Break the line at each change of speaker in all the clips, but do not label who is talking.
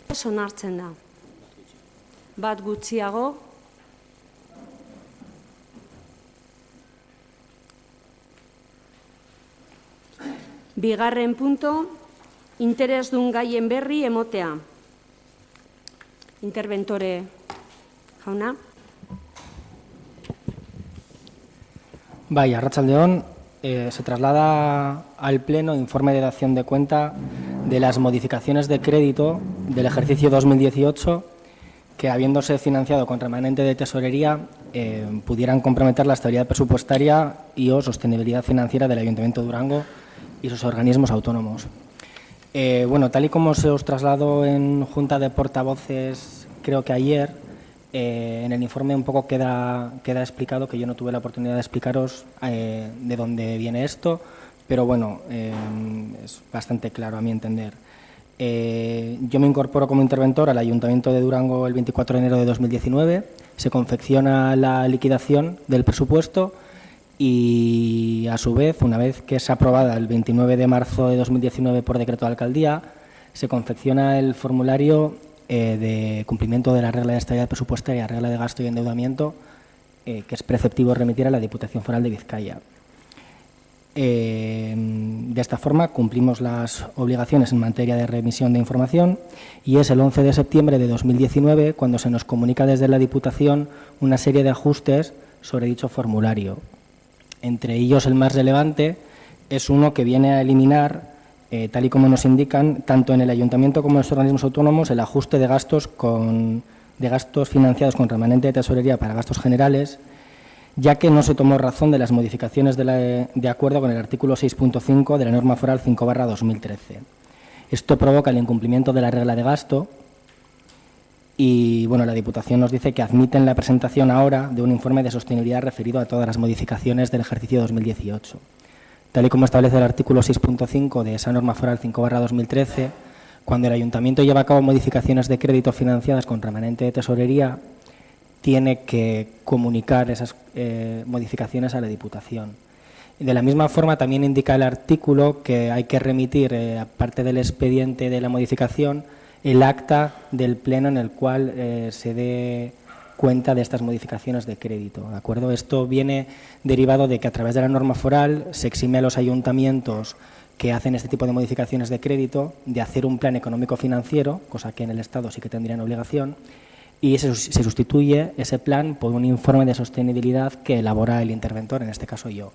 Onartzen da. Bat gutxiago. Bigarren punto, interesdun gaien berri emotea. Interventore jauna.
Bai, arratsaldeon, se traslada al Pleno informe de dación de cuenta de las modificaciones de crédito del ejercicio 2018 que, habiéndose financiado con remanente de tesorería, pudieran comprometer la estabilidad presupuestaria y o sostenibilidad financiera del Ayuntamiento de Durango y sus organismos autónomos. Bueno, tal y como se os trasladó en Junta de Portavoces, creo que ayer, en el informe un poco queda explicado, que yo no tuve la oportunidad de explicaros de dónde viene esto, pero bueno, es bastante claro a mi entender. Yo me incorporo como interventor al Ayuntamiento de Durango el 24 de enero de 2019, se confecciona la liquidación del presupuesto y, a su vez, una vez que es aprobada el 29 de marzo de 2019 por decreto de alcaldía, se confecciona el formulario de cumplimiento de la regla de estabilidad presupuestaria, regla de gasto y endeudamiento, que es preceptivo remitir a la Diputación Foral de Vizcaya. De esta forma cumplimos las obligaciones en materia de remisión de información y es el 11 de septiembre de 2019 cuando se nos comunica desde la Diputación una serie de ajustes sobre dicho formulario. Entre ellos, el más relevante es uno que viene a eliminar, tal y como nos indican, tanto en el Ayuntamiento como en los organismos autónomos, el ajuste de gastos financiados con remanente de tesorería para gastos generales, ya que no se tomó razón de las modificaciones de acuerdo con el artículo 6.5 de la norma foral 5/2013. Esto provoca el incumplimiento de la regla de gasto y, bueno, la Diputación nos dice que admiten la presentación ahora de un informe de sostenibilidad referido a todas las modificaciones del ejercicio 2018. Tal y como establece el artículo 6.5 de esa norma foral 5/2013, cuando el Ayuntamiento lleva a cabo modificaciones de crédito financiadas con remanente de tesorería, tiene que comunicar esas modificaciones a la Diputación. Y de la misma forma, también indica el artículo que hay que remitir, aparte del expediente de la modificación, el acta del Pleno en el cual se dé cuenta de estas modificaciones de crédito, ¿de acuerdo? Esto viene derivado de que, a través de la norma foral, se exime a los ayuntamientos que hacen este tipo de modificaciones de crédito de hacer un plan económico-financiero, cosa que en el Estado sí que tendrían obligación, y se sustituye ese plan por un informe de sostenibilidad que elabora el interventor, en este caso yo.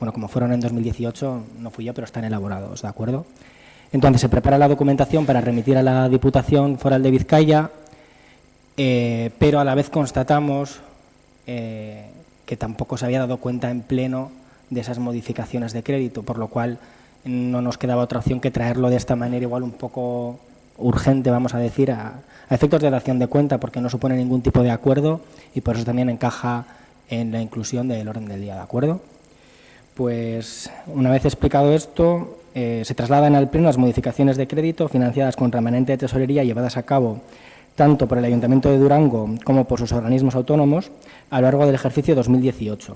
Bueno, como fueron en 2018, no fui yo, pero están elaborados, ¿de acuerdo? Entonces, se prepara la documentación para remitir a la Diputación Foral de Vizcaya, pero a la vez constatamos que tampoco se había dado cuenta en pleno de esas modificaciones de crédito, por lo cual no nos quedaba otra opción que traerlo de esta manera, igual un poco urgente, vamos a decir, a efectos de dación de cuenta, porque no supone ningún tipo de acuerdo y por eso también encaja en la inclusión del orden del día, ¿de acuerdo? Pues, una vez explicado esto, se trasladan al Pleno las modificaciones de crédito financiadas con remanente de tesorería llevadas a cabo tanto por el Ayuntamiento de Durango como por sus organismos autónomos a lo largo del ejercicio 2018.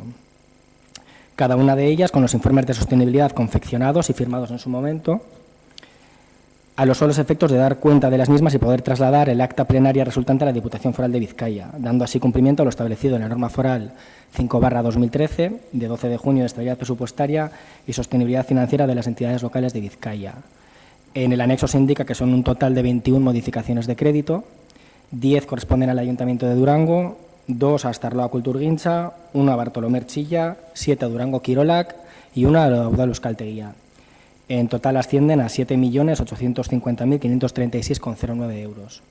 Cada una de ellas con los informes de sostenibilidad confeccionados y firmados en su momento, a los solos efectos de dar cuenta de las mismas y poder trasladar el acta plenaria resultante a la Diputación Foral de Vizcaya, dando así cumplimiento a lo establecido en la norma foral 5/2013, de 12 de junio de estabilidad presupuestaria y sostenibilidad financiera de las entidades locales de Vizcaya. En el anexo se indica que son un total de 21 modificaciones de crédito, 10 corresponden al Ayuntamiento de Durango, 2 a Astarloa Kulturgintza, 1 a Bartolomé Erchilla, 7 a Durango Kirolak y 1 a Udal Euskaltegia. En total ascienden a 7.850.536,09 euros.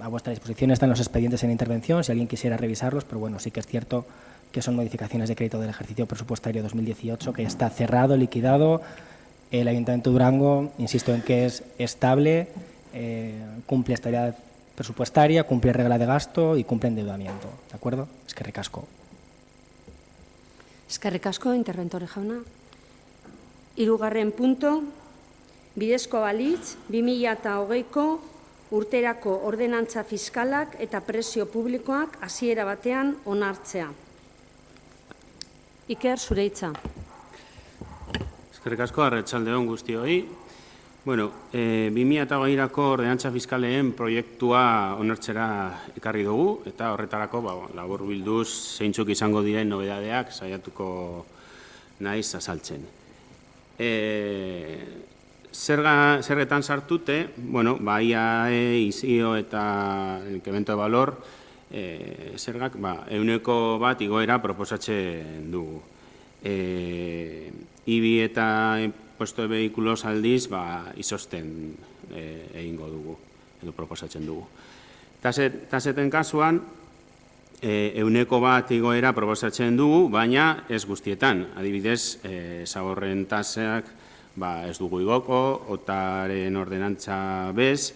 A vuestra disposición están los expedientes en intervención, si alguien quisiera revisarlos, pero bueno, sí que es cierto que son modificaciones de crédito del ejercicio presupuestario 2018, que está cerrado, liquidado. El Ayuntamiento de Durango, insisto en que es estable, cumple estabilidad presupuestaria, cumple regla de gasto y cumple endeudamiento, ¿de acuerdo? Eskerrik asko.
Eskerrik asko, interventore jauna. Hirugarren punto, bidezko balitz, 2020ko urterako ordenantza fiskalak eta prezio publikoak hasiera batean onartzea. Iker, zure hitza.
Eskerrik asko, arratsalde on guztioi. Bueno, 2008ko ordenantza fiskaleen proiektua onartzera ekarri dugu, eta horretarako laburbilduz zeintzuk izango diren nobedadeak saiatuko naiz azaltzen. Zergetan sartute, bueno, IAE, IZIO eta incremento de valor, zergak 1% igoera proposatzen dugu. IBI eta impuesto de vehículos aldiz izosten egingo dugu, edo proposatzen dugu. Taseten kasuan, 1% igoera proposatzen dugu, baina ez guztietan. Adibidez, zaborren tasak ez dugu igoko, otaren ordenantza bez.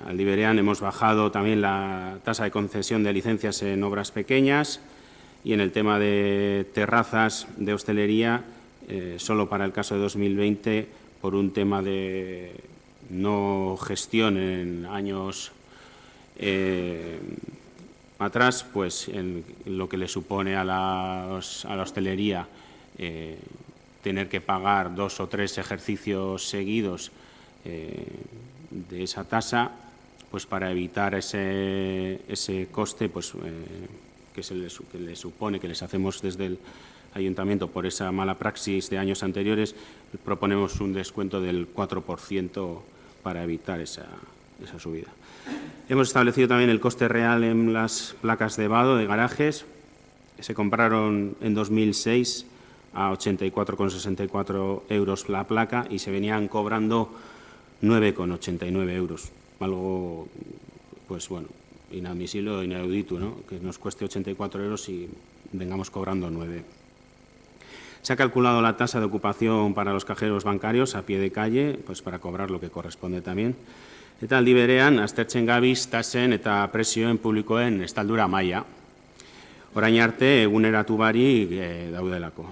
Aldi berean hemos bajado también la tasa de concesión de licencias en obras pequeñas y en el tema de terrazas de hostelería, solo para el caso de 2020, por un tema de no gestión en años atrás, pues en lo que le supone a la hostelería tener que pagar 2 o 3 ejercicios seguidos de esa tasa, pues para evitar ese coste que le supone, que les hacemos desde el Ayuntamiento por esa mala praxis de años anteriores, proponemos un descuento del 4% para evitar esa subida. Hemos establecido también el coste real en las placas de vado de garajes. Se compraron en 2006 a 84,64 euros la placa y se venían cobrando 9,89 euros. Algo, pues bueno, inadmisible o inaudito, ¿no? Que nos cueste 84 euros y vengamos cobrando 9. Se ha calculado la tasa de ocupación para los cajeros bancarios a pie de calle, pues para cobrar lo que corresponde también. Eta aldi berean, aztertzen gabiz tasen eta prezioen publikoen estaldura maila. Orain arte, eguneratu barik daudelako.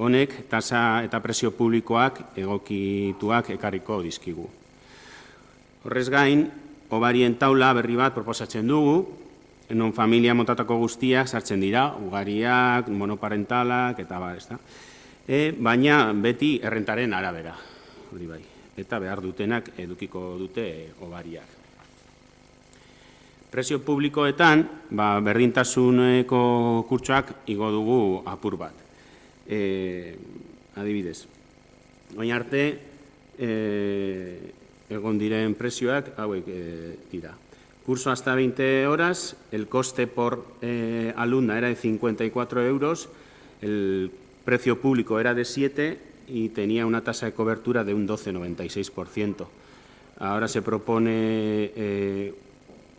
Honek, tasa eta prezio publikoak egokituak ekarriko dizkigu. Horrez gain, obarien taula berri bat proposatzen dugu, non familia motatako guztiak sartzen dira, ugariak, monoparentalak, eta baina beti errentaren arabera, hori bai, eta behar dutenak edukiko dute obariak. Prezio publikoetan, berdintasuneko kurtsoak igo dugu apur bat. Adibidez, orain arte, egon diren prezioak hauek dira. Curso hasta 20 horas, el coste por alumna era de 54 euros, el precio público era de 7 y tenía una tasa de cobertura de un 12,96%. Ahora se propone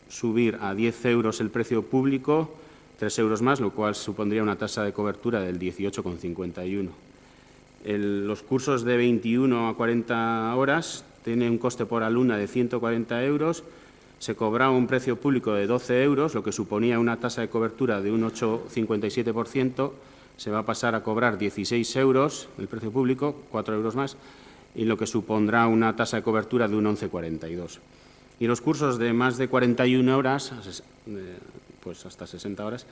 subir a 10 euros el precio público, 3 euros más, lo cual supondría una tasa de cobertura del 18,51. Los cursos de 21 a 40 horas tienen un coste por alumna de 140 euros, se cobraba un precio público de 12 euros, lo que suponía una tasa de cobertura de un 8,57%, se va a pasar a cobrar 16 euros el precio público, 4 euros más, y lo que supondrá una tasa de cobertura de un 11,42. Y los cursos de más de 41 horas, pues hasta 60 horas,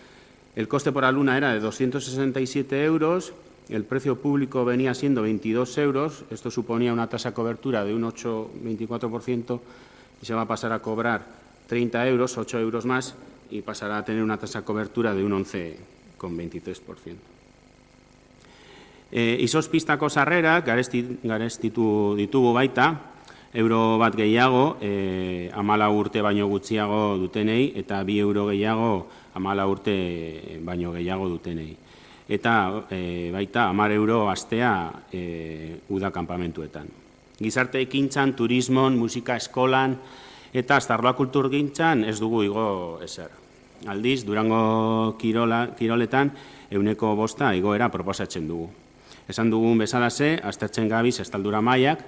el coste por alumna era de 267 euros, el precio público venía siendo 22 euros, esto suponía una tasa de cobertura de un 8,24%, y se va a pasar a cobrar 30 euros, 8 euros más, y pasará a tener una tasa de cobertura de un 11,23%. Izozpistako sarrerak garestitu ditugu baita, euro bat gehiago, 14 urte baino gutxiago dutenei, eta 2 euro gehiago 14 urte baino gehiago dutenei. Eta baita 10 euro astea uda kanpamentuetan. Gizarte ekintzan, turismon, musika eskolan eta astarloa kulturgintzan ez dugu igo ezer. Aldiz, Durango kiroletan 5% igoera proposatzen dugu. Esan dugun bezalase, aztertzen gabiz estaldura mailak,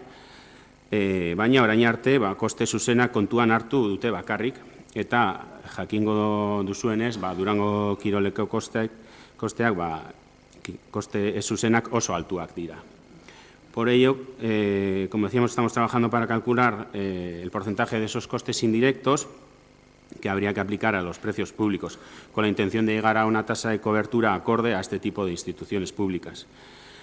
baina orain arte koste zuzenak kontuan hartu dute bakarrik, eta jakingo duzuenez, Durango kiroleko kosteak koste zuzenak oso altuak dira. Por ello, como decíamos, estamos trabajando para calcular el porcentaje de esos costes indirectos que habría que aplicar a los precios públicos, con la intención de llegar a una tasa de cobertura acorde a este tipo de instituciones públicas.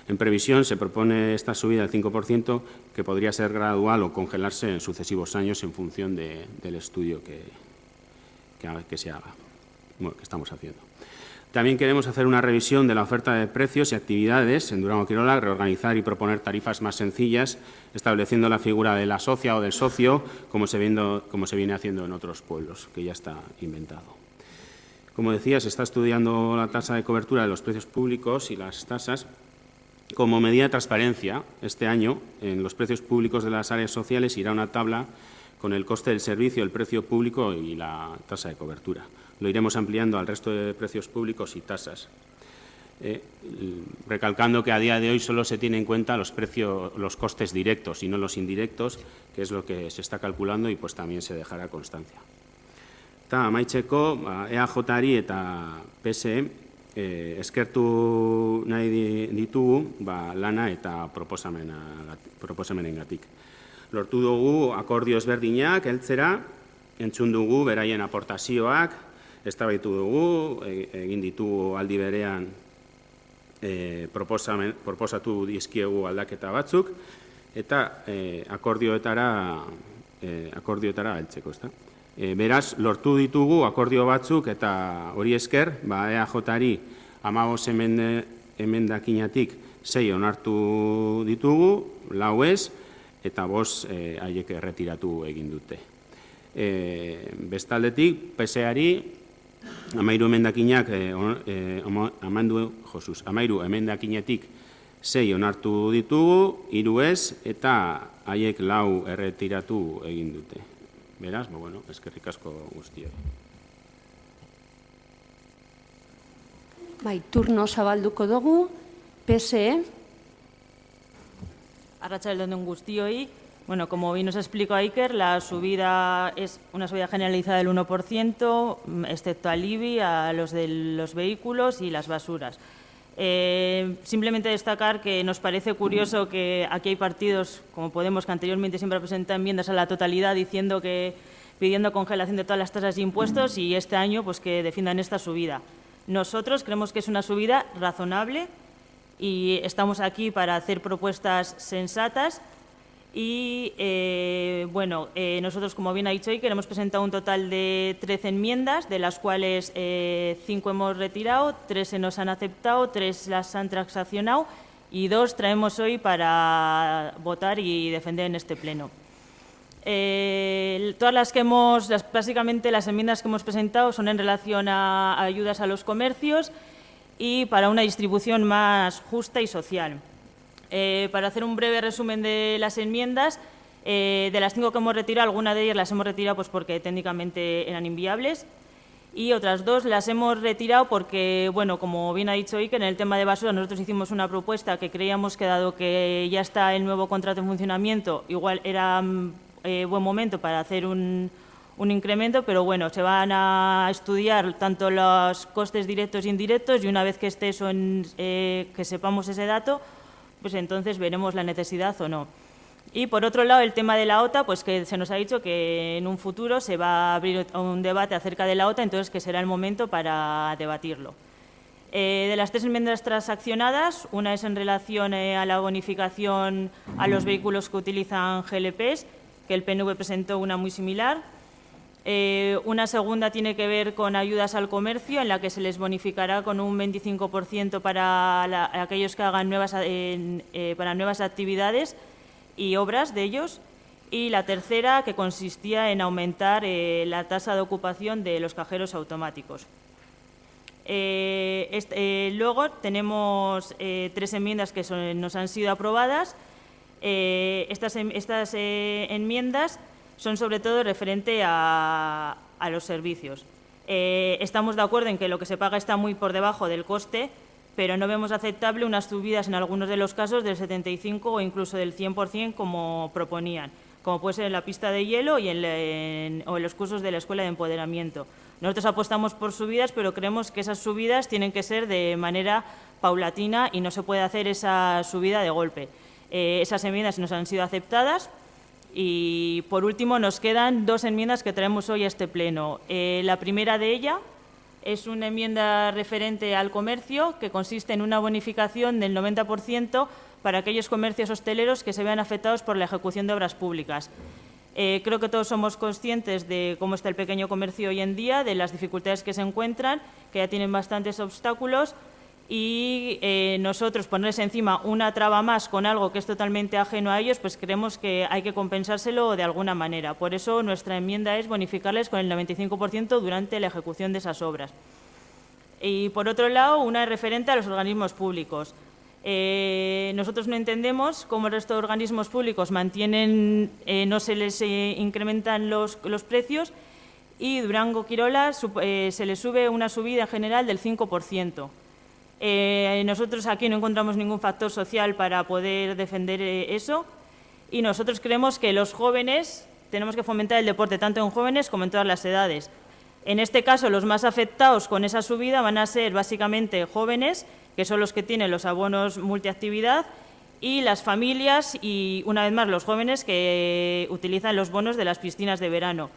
En previsión, se propone esta subida del 5%, que podría ser gradual o congelarse en sucesivos años en función del estudio que se haga, bueno, que estamos haciendo. También queremos hacer una revisión de la oferta de precios y actividades en Durango Kirola, reorganizar y proponer tarifas más sencillas, estableciendo la figura de la socia o del socio, como se viene haciendo en otros pueblos, que ya está inventado. Como decía, se está estudiando la tasa de cobertura de los precios públicos y las tasas como medida de transparencia. Este año, en los precios públicos de las áreas sociales irá una tabla con el coste del servicio, el precio público y la tasa de cobertura. Lo iremos ampliando al resto de precios públicos y tasas, recalcando que a día de hoy solo se tiene en cuenta los costes directos y no los indirectos, que es lo que se está calculando y pues también se dejará constancia. Eta amaitzeko, EAJ-ari eta PSE eskertu nahi ditugu lana eta proposamenengatik. Lortu dugu akordio ezberdinak heltzera, entzun dugu beraien aportazioak, eztabaitu dugu, egin ditugu aldi berean proposatu dizkiegu aldaketa batzuk, eta akordioetara heltzeko, ezta? Beraz, lortu ditugu akordio batzuk eta hori esker, EAJ-ari 15 emendakinatik 6 onartu ditugu, 4 ez, eta 5 haiek erretiratu egin dute. Bestaldetik, PSE-ari 13 emendakinetik 6 onartu ditugu, 3 ez, eta haiek 4 erretiratu egin dute. Beraz, eskerrik asko guztioi.
Turno zabalduko dugu, PSE.
Arratsalde-on guztioi. Bueno, como bien nos explicó Iker, la subida es una subida generalizada del 1%, excepto al IBI, a los de los vehículos y las basuras. Simplemente destacar que nos parece curioso que aquí hay partidos, como Podemos, que anteriormente siempre presentan enmiendas a la totalidad pidiendo congelación de todas las tasas y impuestos, y este año pues que defiendan esta subida. Nosotros creemos que es una subida razonable y estamos aquí para hacer propuestas sensatas. Y, nosotros, como bien ha dicho Iker, hemos presentado un total de 13 enmiendas, de las cuales 5 hemos retirado, 3 se nos han aceptado, 3 las han transaccionado y 2 traemos hoy para votar y defender en este pleno. Básicamente las enmiendas que hemos presentado son en relación a ayudas a los comercios y para una distribución más justa y social. Para hacer un breve resumen de las enmiendas, de las 5 que hemos retirado, algunas de ellas las hemos retirado pues porque técnicamente eran inviables y otras 2 las hemos retirado porque, como bien ha dicho Iker, en el tema de basura nosotros hicimos una propuesta que creíamos que, dado que ya está el nuevo contrato en funcionamiento, igual era buen momento para hacer un incremento, pero se van a estudiar tanto los costes directos e indirectos y una vez que esté eso, que sepamos ese dato, pues entonces veremos la necesidad o no. Y por otro lado, el tema de la OTA, pues que se nos ha dicho que en un futuro se va a abrir un debate acerca de la OTA, entonces que será el momento para debatirlo. De las 3 enmiendas transaccionadas, una es en relación a la bonificación a los vehículos que utilizan GLPs, que el PNV presentó una muy similar. Una segunda tiene que ver con ayudas al comercio, en la que se les bonificará con un 25% para aquellos que hagan para nuevas actividades y obras de ellos. Y la tercera, que consistía en aumentar la tasa de ocupación de los cajeros automáticos. Luego tenemos 3 enmiendas que nos han sido aprobadas. Estas enmiendas son sobre todo referente a los servicios. Estamos de acuerdo en que lo que se paga está muy por debajo del coste, pero no vemos aceptable unas subidas en algunos de los casos del 75% o incluso del 100% como proponían, como puede ser en la pista de hielo o en los cursos de la Escuela de Empoderamiento. Nosotros apostamos por subidas, pero creemos que esas subidas tienen que ser de manera paulatina y no se puede hacer esa subida de golpe. Esas enmiendas nos han sido aceptadas. Y, por último, nos quedan 2 enmiendas que traemos hoy a este pleno. La primera de ellas es una enmienda referente al comercio que consiste en una bonificación del 90% para aquellos comercios hosteleros que se vean afectados por la ejecución de obras públicas. Creo que todos somos conscientes de cómo está el pequeño comercio hoy en día, de las dificultades que se encuentran, que ya tienen bastantes obstáculos, y nosotros ponerles encima una traba más con algo que es totalmente ajeno a ellos, pues creemos que hay que compensárselo de alguna manera. Por eso nuestra enmienda es bonificarles con el 95% durante la ejecución de esas obras. Y por otro lado, una referente a los organismos públicos. Nosotros no entendemos cómo el resto de organismos públicos mantienen, no se les incrementan los precios, y Durango Quirola se le sube una subida en general del 5%. Nosotros aquí no encontramos ningún factor social para poder defender eso, y nosotros creemos que los jóvenes tenemos que fomentar el deporte tanto en jóvenes como en todas las edades. En este caso, los más afectados con esa subida van a ser básicamente jóvenes, que son los que tienen los abonos multiactividad, y las familias y, una vez más, los jóvenes que utilizan los bonos de las piscinas de verano.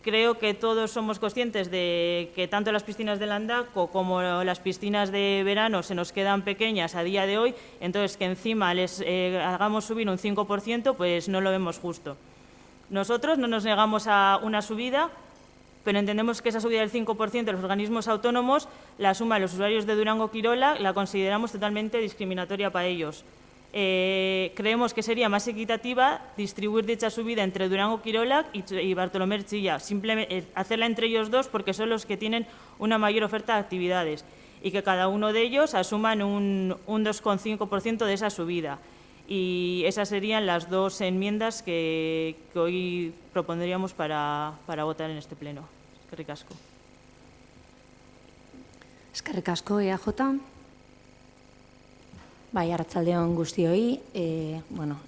Creo que todos somos conscientes de que tanto las piscinas de Landaco como las piscinas de verano se nos quedan pequeñas a día de hoy, entonces que encima les hagamos subir un 5%, pues no lo vemos justo. Nosotros no nos negamos a una subida, pero entendemos que esa subida del 5% de los organismos autónomos, la suma de los usuarios de Durango Quirola, la consideramos totalmente discriminatoria para ellos. Creemos que sería más equitativa distribuir dicha subida entre Durango Quirola y Bartolomé Erchilla, simplemente hacerla entre ellos dos porque son los que tienen una mayor oferta de actividades, y que cada uno de ellos asuman un 2,5% de esa subida. Y esas serían las dos enmiendas que hoy propondríamos para votar en este pleno. Eskerrik asko.
Eskerrik asko, EAJ. Bai, arratsaldeon guztioi,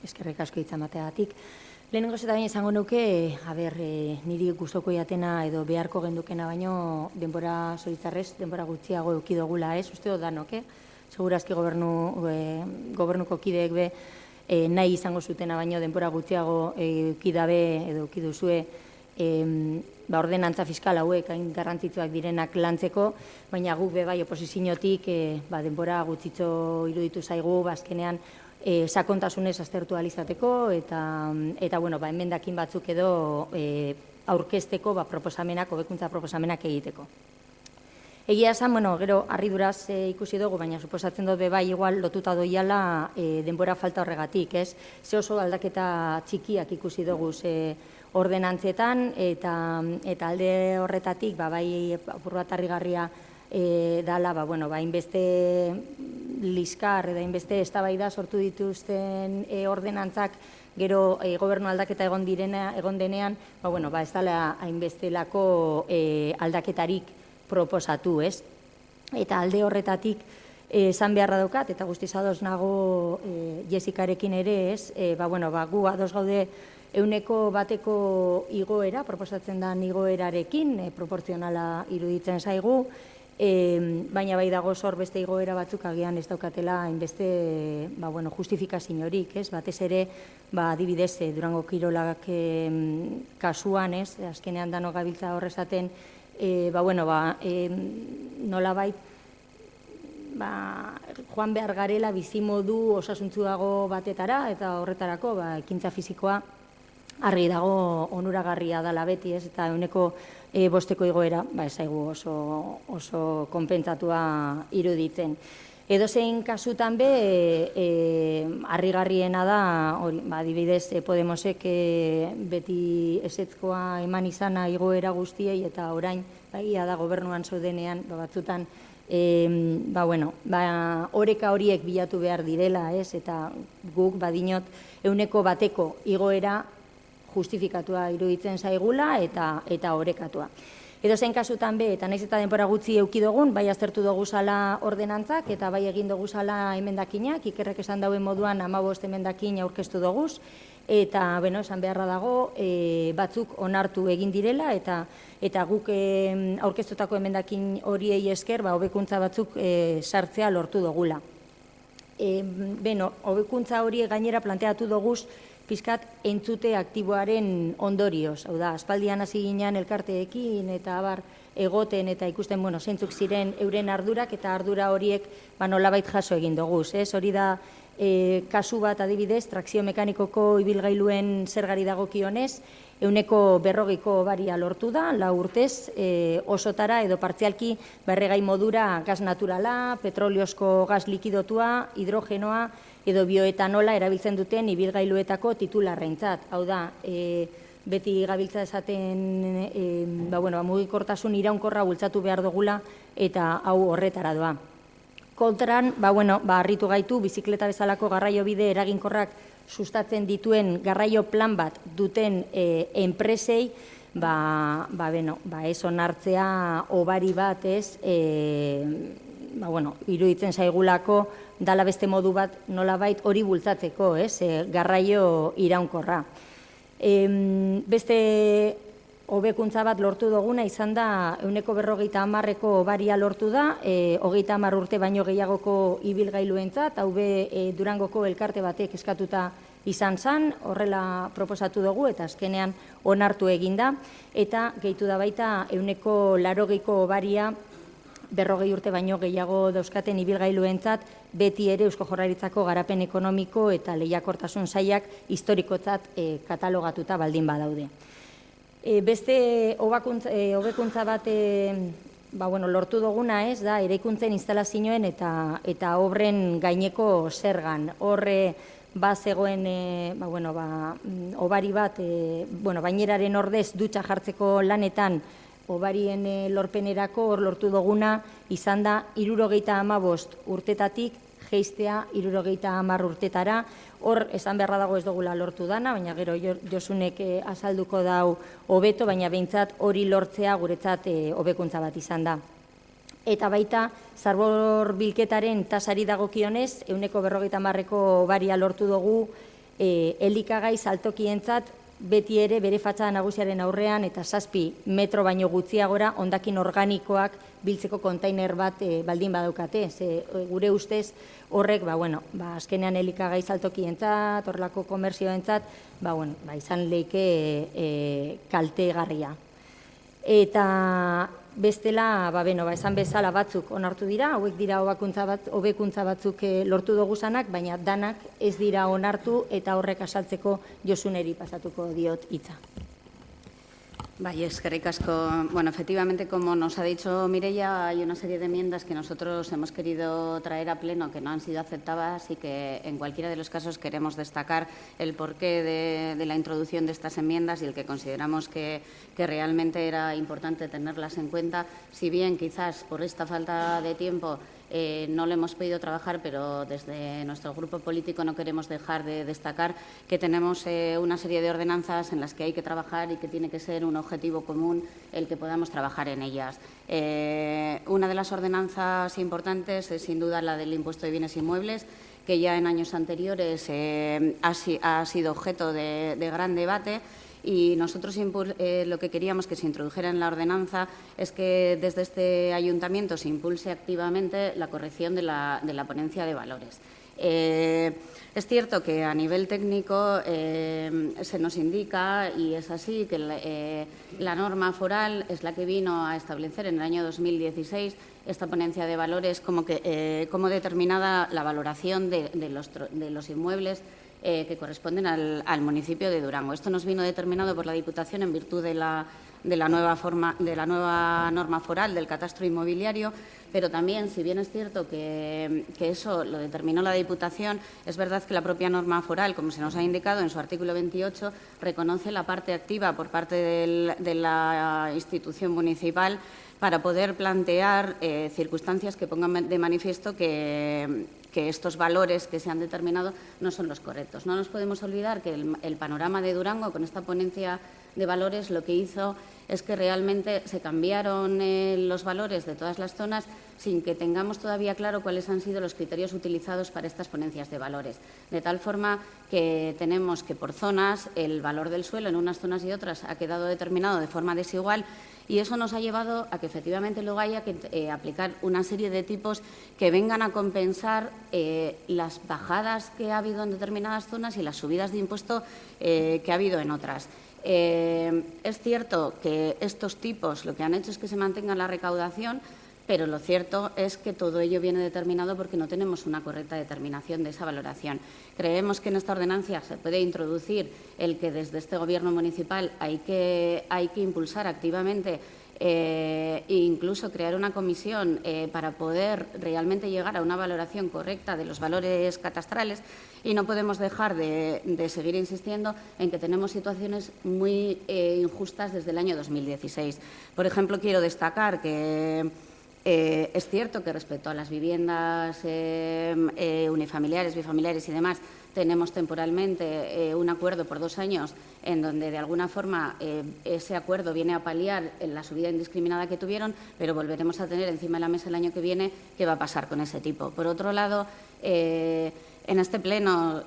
eskerrik asko hitza emateagatik. Lehenengo eta baina izango nuke, niri gustoko jatena edo beharko gendukena baino denbora zoritzarrez, denbora gutxiago eduki dugula, ez? Uste dut danok, Segurazki gobernuko kideek be nahi izango zutena baino denbora gutxiago eduki dabe edo eduki duzue ordenantza fiskal hauek hain garrantzitsuak direnak lantzeko, baina guk be bai oposiziotik denbora gutxitxo iruditu zaigu azkenean sakontasunez aztertu ahal izateko eta emendakin batzuk edo aurkezteko proposamenak, hobekuntza proposamenak egiteko. Egia esan, gero harriduraz ikusi dugu, baina suposatzen dut bai igual lotuta doiala denbora falta horregatik, ez? Ze oso aldaketa txikiak ikusi dugu ordenantzetan, eta alde horretatik bai apur bat harrigarria dala, hainbeste liskar edo hainbeste eztabaida sortu dituzten ordenantzak gero gobernu aldaketa egon denean, ez dala hainbestelako aldaketarik proposatu, ez? Eta alde horretatik esan beharra daukat, eta guztiz ados nago Jessikarekin ere, ez? Gu ados gaude 100% igoera, proposatzen da igoerarekin, proportzionala iruditzen zaigu, baina bai dago zor beste igoera batzuk agian ez daukatela hainbeste justifikaziorik, ez? Batez ere, adibidez, Durango Kirolak kasuan, ez? Azkenean danok gabiltza horrezaten, nolabait joan behar garela bizimodu osasuntsuago batetara, eta horretarako ekintza fizikoa argi dago onuragarria dela beti, ez? Eta 100% igoera, ez zaigu oso konpentsatua iruditzen. Edozein kasutan be, harrigarriena da, adibidez, Podemosek beti ezetzkoa eman izana igoera guztiei, eta orain, da gobernuan zaudenean, batzutan, oreka horiek bilatu behar direla, ez? Eta guk badinot 100% igoera justifikatua iruditzen zaigula eta orekatua. Edozein kasutan be, eta naiz eta denbora gutxi eduki dugun, bai aztertu dugu zala ordenantzak, eta bai egin dugu zala emendakinak, Ikerrek esan dauen moduan 15 emendakin aurkeztu duguz, eta, esan beharra dago, batzuk onartu egin direla, eta guk aurkeztutako emendakin horiei esker, hobekuntza batzuk sartzea lortu dugula. Hobekuntza hori gainera planteatu duguz, pizkat entzute aktiboaren ondorioz. Hau da, aspaldian hasi ginean elkarteekin eta egoten eta ikusten zeintzuk ziren euren ardurak eta ardura horiek nolabait jaso egin dugu. Hori da kasu bat adibidez, trakzio mekanikoko ibilgailuen zergari dagokionez, 40% baria lortu da, 4 urtez, osotara edo partzialki berregai modura gas naturala, petroliozko gas likidotua, hidrogenoa edo bioetanola erabiltzen duten ibilgailuetako titularreintzat. Hau da, beti gabiltza esaten mugikortasun iraunkorra bultzatu behar dugula eta hau horretara doa. Kontran, harritu gaitu, bizikleta bezalako garraio bide eraginkorrak sustatzen dituen garraio plan bat duten enpresei, ez onartzea hobari bat iruditzen zaigulako dala beste modu bat nolabait hori bultzatzeko, garraio iraunkorra. Beste hobekuntza bat lortu duguna izan da 50% baria lortu da, 30 urte baino gehiagoko ibilgailuentzat, hau Durangoko elkarte batek eskatuta izan zen, horrela proposatu dugu eta azkenean onartu eginda, eta gehitu da baita 80% baria 40 urte baino gehiago dauzkaten ibilgailuentzat, beti ere Eusko Jaurlaritzako garapen ekonomiko eta lehiakortasun sailak historikotzat katalogatuta baldin badaude. Beste hobekuntza bat lortu duguna da eraikuntzen instalazioen eta obren gaineko zergan. Horre zegoen hobari bat, baineraren ordez dutxa jartzeko lanetan hobarien lorpenerako hor lortu duguna izan da 75 urtetatik geistea 70 urtetara. Hor, esan beharra dago ez dugula lortu dana, baina gero Josunek azalduko dau hobeto, baina behintzat hori lortzea guretzat hobekuntza bat izan da. Eta baita, zarbor bilketaren tasari dagokionez, 40% baria lortu dugu elikagai saltokientzat beti ere bere fatxada nagusiaren aurrean eta 7 metro baino gutxiagora hondakin organikoak biltzeko kontainer bat baldin badaukate. Gure ustez horrek, azkenean elikagai saltokientzat, horrelako komerzioentzat, izan leike kaltegarria. Eta bestela, esan bezala batzuk onartu dira, hauek dira hobekuntza batzuk lortu dugu zanak, baina danak ez dira onartu eta horrek azaltzeko Josuneri pasatuko diot hitza.
Eskerrik asko. Efectivamente, como nos ha dicho Mireia, hay una serie de enmiendas que nosotros hemos querido traer a pleno que no han sido aceptadas y que en cualquiera de los casos queremos destacar el porqué de la introducción de estas enmiendas y el que consideramos que realmente era importante tenerlas en cuenta, si bien quizás por esta falta de tiempo no lo hemos podido trabajar, pero desde nuestro grupo político no queremos dejar de destacar que tenemos una serie de ordenanzas en las que hay que trabajar y que tiene que ser un objetivo común el que podamos trabajar en ellas. Una de las ordenanzas importantes es sin duda la del impuesto de bienes inmuebles, que ya en años anteriores ha sido objeto de gran debate. Y nosotros lo que queríamos que se introdujera en la ordenanza es que desde este ayuntamiento se impulse activamente la corrección de la ponencia de valores. Es cierto que a nivel técnico se nos indica, y es así, que la norma foral es la que vino a establecer en el año 2016 esta ponencia de valores como determinada la valoración de los inmuebles que corresponden al municipio de Durango. Esto nos vino determinado por la Diputación en virtud de la nueva norma foral del catastro inmobiliario, pero también, si bien es cierto que eso lo determinó la Diputación, es verdad que la propia norma foral, como se nos ha indicado en su artículo 28, reconoce la parte activa por parte de la institución municipal para poder plantear circunstancias que pongan de manifiesto que estos valores que se han determinado no son los correctos. No nos podemos olvidar que el panorama de Durango con esta ponencia de valores lo que hizo es que realmente se cambiaron los valores de todas las zonas sin que tengamos todavía claro cuáles han sido los criterios utilizados para estas ponencias de valores. De tal forma que tenemos que por zonas el valor del suelo en unas zonas y otras ha quedado determinado de forma desigual Y eso nos ha llevado a que efectivamente luego haya que aplicar una serie de tipos que vengan a compensar las bajadas que ha habido en determinadas zonas y las subidas de impuesto que ha habido en otras. Es cierto que estos tipos lo que han hecho es que se mantenga la recaudación, pero lo cierto es que todo ello viene determinado porque no tenemos una correcta determinación de esa valoración. Creemos que en esta ordenanza se puede introducir el que desde este Gobierno municipal hay que impulsar activamente e incluso crear una comisión para poder realmente llegar a una valoración correcta de los valores catastrales, y no podemos dejar de seguir insistiendo en que tenemos situaciones muy injustas desde el año 2016. Por ejemplo, quiero destacar que es cierto que respecto a las viviendas unifamiliares, bifamiliares y demás, tenemos temporalmente un acuerdo por 2 años en donde de alguna forma ese acuerdo viene a paliar la subida indiscriminada que tuvieron, pero volveremos a tener encima de la mesa el año que viene qué va a pasar con ese tipo. Por otro lado, en este pleno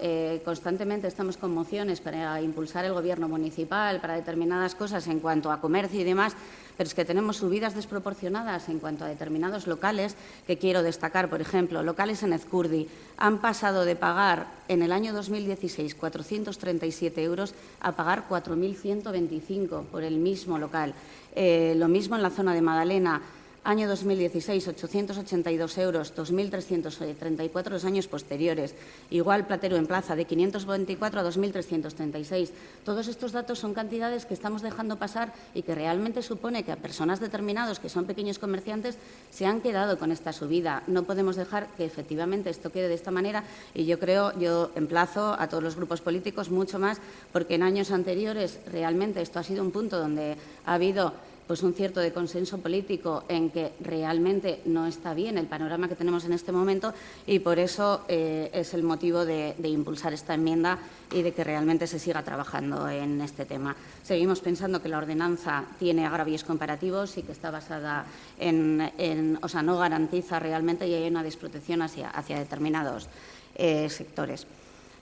constantemente estamos con mociones para impulsar el Gobierno municipal para determinadas cosas en cuanto a comercio y demás, pero es que tenemos subidas desproporcionadas en cuanto a determinados locales que quiero destacar. Por ejemplo, locales en Ezcurdi han pasado de pagar en el año 2016 437 euros a pagar 4.125 por el mismo local. Lo mismo en la zona de Madalena. Año 2016, 882 euros, 2.334 los años posteriores. Igual Platero en Plaza, de 524 a 2.336. Todos estos datos son cantidades que estamos dejando pasar y que realmente supone que a personas determinadas, que son pequeños comerciantes, se han quedado con esta subida. No podemos dejar que efectivamente esto quede de esta manera, y yo emplazo a todos los grupos políticos mucho más, porque en años anteriores realmente esto ha sido un punto donde ha habido pues un cierto de consenso político en que realmente no está bien el panorama que tenemos en este momento, y por eso es el motivo de impulsar esta enmienda y de que realmente se siga trabajando en este tema. Seguimos pensando que la ordenanza tiene agravios comparativos y que está basada o sea, no garantiza realmente, y hay una desprotección hacia determinados sectores.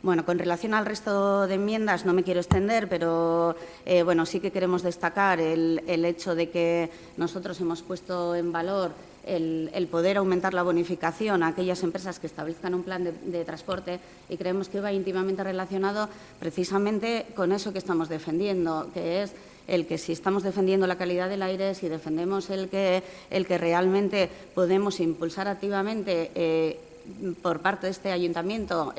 Bueno, con relación al resto de enmiendas no me quiero extender, pero bueno, sí que queremos destacar el hecho de que nosotros hemos puesto en valor el poder aumentar la bonificación a aquellas empresas que establezcan un plan de transporte, y creemos que va íntimamente relacionado precisamente con eso que estamos defendiendo, que es el que si estamos defendiendo la calidad del aire, si defendemos el que realmente podemos impulsar activamente por parte de este ayuntamiento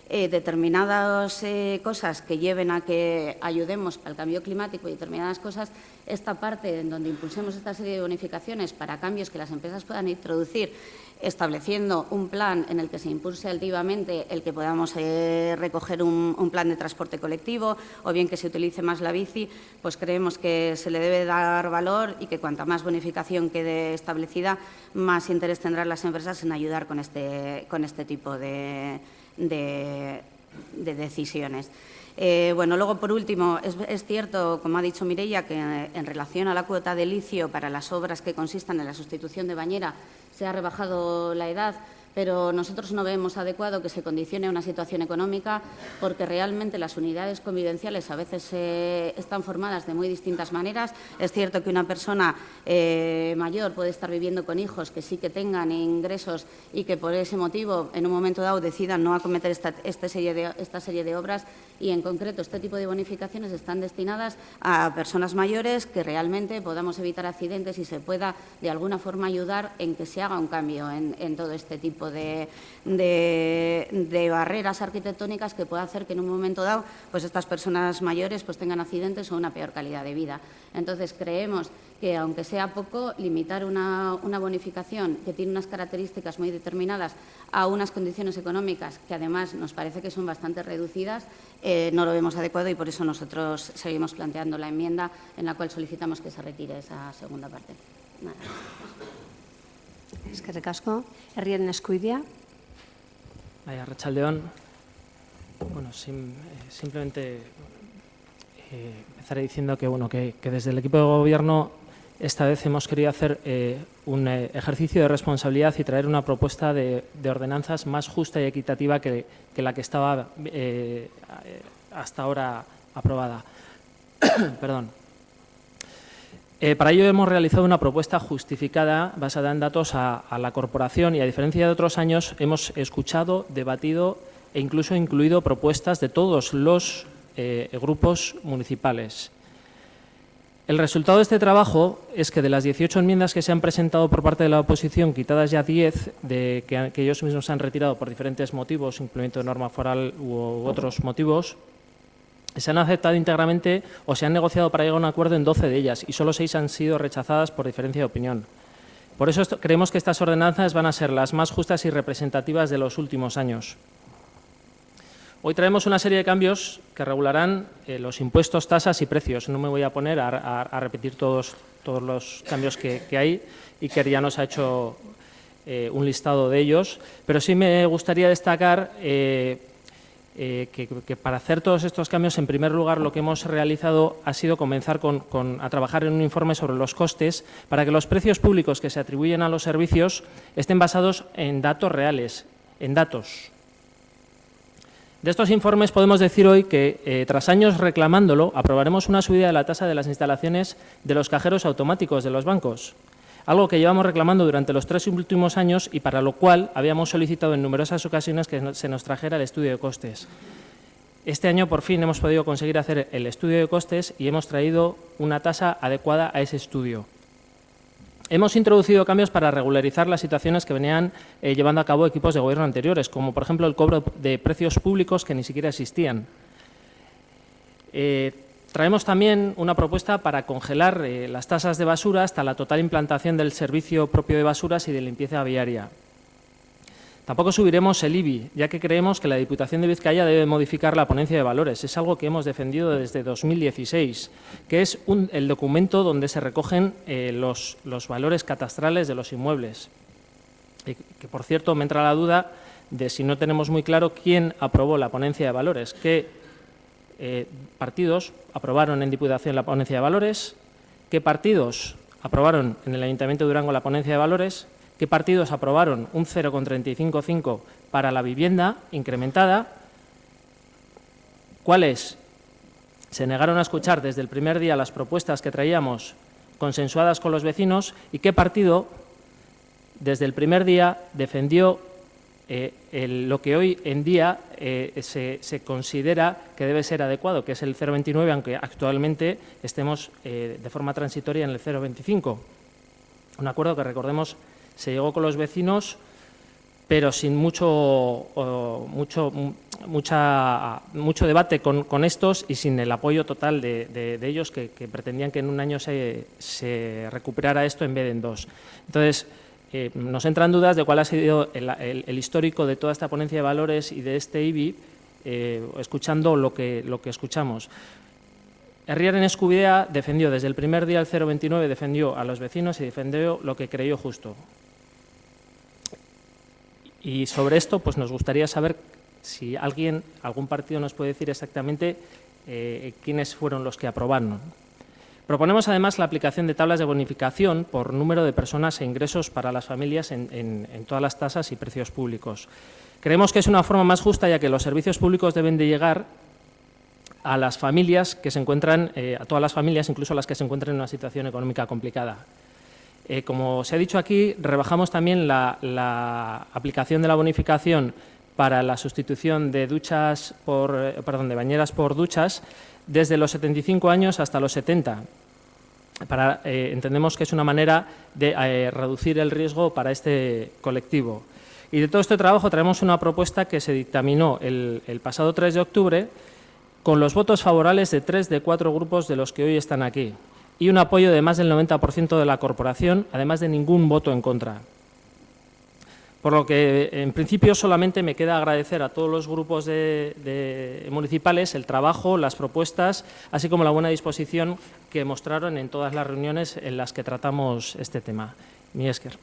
determinadas cosas que lleven a que ayudemos al cambio climático y determinadas cosas, esta parte en donde impulsemos esta serie de bonificaciones para cambios que las empresas puedan introducir, estableciendo un plan en el que se impulse activamente el que podamos recoger un plan de transporte colectivo, o bien que se utilice más la bici, pues creemos que se le debe dar valor, y que cuanta más bonificación quede establecida, más interés tendrán las empresas en ayudar con este tipo de decisiones. Bueno, luego, por último, es cierto, como ha dicho Mireia, que en relación a la cuota de licio para las obras que consistan en la sustitución de bañera se ha rebajado la edad, pero nosotros no vemos adecuado que se condicione a una situación económica, porque realmente las unidades convivenciales a veces están formadas de muy distintas maneras. Es cierto que una persona mayor puede estar viviendo con hijos que sí que tengan ingresos y que por ese motivo en un momento dado decidan no acometer esta serie de obras, y en concreto este tipo de bonificaciones están destinadas a personas mayores, que realmente podamos evitar accidentes y se pueda de alguna forma ayudar en que se haga un cambio en todo este tipo de barreras arquitectónicas que pueda hacer que en un momento dado pues estas personas mayores pues tengan accidentes o una peor calidad de vida. Entonces creemos que, aunque sea poco, limitar una bonificación que tiene unas características muy determinadas a unas condiciones económicas que además nos parece que son bastante reducidas, no lo vemos adecuado, y por eso nosotros seguimos planteando la enmienda en la cual solicitamos que se retire esa segunda parte. Nada.
Eskerrik asko. Herriaren Eskuidea.
Arratsaldeon. Bueno, simplemente empezaré diciendo que, bueno, que desde el equipo de gobierno esta vez hemos querido hacer un ejercicio de responsabilidad y traer una propuesta de ordenanzas más justa y equitativa que la que estaba hasta ahora aprobada. Perdón.
Para ello hemos realizado una propuesta justificada basada en datos a la corporación y, a diferencia de otros años, hemos escuchado, debatido e incluso incluido propuestas de todos los grupos municipales. El resultado de este trabajo es que de las 18 enmiendas que se han presentado por parte de la oposición, quitadas ya 10 que ellos mismos han retirado por diferentes motivos, incluyendo norma foral u otros motivos, se han aceptado íntegramente o se han negociado para llegar a un acuerdo en 12 de ellas y solo 6 han sido rechazadas por diferencia de opinión. Por eso creemos que estas ordenanzas van a ser las más justas y representativas de los últimos años. Hoy traemos una serie de cambios que regularán los impuestos, tasas y precios. No me voy a poner a repetir todos los cambios que hay y que ya nos ha hecho un listado de ellos, pero sí me gustaría destacar que para hacer todos estos cambios, en primer lugar, lo que hemos realizado ha sido comenzar a trabajar en un informe sobre los costes para que los precios públicos que se atribuyen a los servicios estén basados en datos reales, en datos. De estos informes podemos decir hoy que, tras años reclamándolo, aprobaremos una subida de la tasa de las instalaciones de los cajeros automáticos de los bancos, algo que llevamos reclamando durante los 3 últimos años y para lo cual habíamos solicitado en numerosas ocasiones que se nos trajera el estudio de costes. Este año, por fin, hemos podido conseguir hacer el estudio de costes y hemos traído una tasa adecuada a ese estudio. Hemos introducido cambios para regularizar las situaciones que venían llevando a cabo equipos de gobierno anteriores, como, por ejemplo, el cobro de precios públicos que ni siquiera existían. Traemos también una propuesta para congelar las tasas de basura hasta la total implantación del servicio propio de basuras y de limpieza viaria. Tampoco subiremos el IBI, ya que creemos que la Diputación de Vizcaya debe modificar la ponencia de valores. Es algo que hemos defendido desde 2016, que es el documento donde se recogen los valores catastrales de los inmuebles. Que, por cierto, me entra la duda de si no tenemos muy claro quién aprobó la ponencia de valores, qué partidos aprobaron en Diputación la ponencia de valores, qué partidos aprobaron en el Ayuntamiento de Durango la ponencia de valores, qué partidos aprobaron un 0,355 para la vivienda incrementada, cuáles se negaron a escuchar desde el primer día las propuestas que traíamos consensuadas con los vecinos y qué partido desde el primer día defendió lo que hoy en día se considera que debe ser adecuado, que es el 0,29, aunque actualmente estemos de forma transitoria en el 0,25. Un acuerdo que, recordemos, se llegó con los vecinos, pero sin mucho debate con estos y sin el apoyo total de ellos, que pretendían que en un año se recuperara esto en vez de en 2. Entonces, nos entran dudas de cuál ha sido el histórico de toda esta ponencia de valores y de este IBI, escuchando lo que escuchamos. Herriaren Eskubidea defendió desde el primer día el 0,29, defendió a los vecinos y defendió lo que creyó justo. Y sobre esto, pues nos gustaría saber si algún partido nos puede decir exactamente quiénes fueron los que aprobaron. Proponemos además la aplicación de tablas de bonificación por número de personas e ingresos para las familias en todas las tasas y precios públicos. Creemos que es una forma más justa, ya que los servicios públicos deben de llegar a las familias que se encuentran, a todas las familias, incluso a las que se encuentran en una situación económica complicada. Como se ha dicho aquí, rebajamos también la aplicación de la bonificación para la sustitución de de bañeras por duchas desde los 75 años hasta los 70. Entendemos que es una manera de reducir el riesgo para este colectivo. Y de todo este trabajo traemos una propuesta que se dictaminó el pasado 3 de octubre con los votos favorables de 3 de 4 grupos de los que hoy están aquí y un apoyo de más del 90% de la corporación, además de ningún voto en contra. Por lo que, en principio, solamente me queda agradecer a todos los grupos municipales el trabajo, las propuestas, así como la buena disposición que mostraron en todas las reuniones en las que tratamos este tema. Mi esker.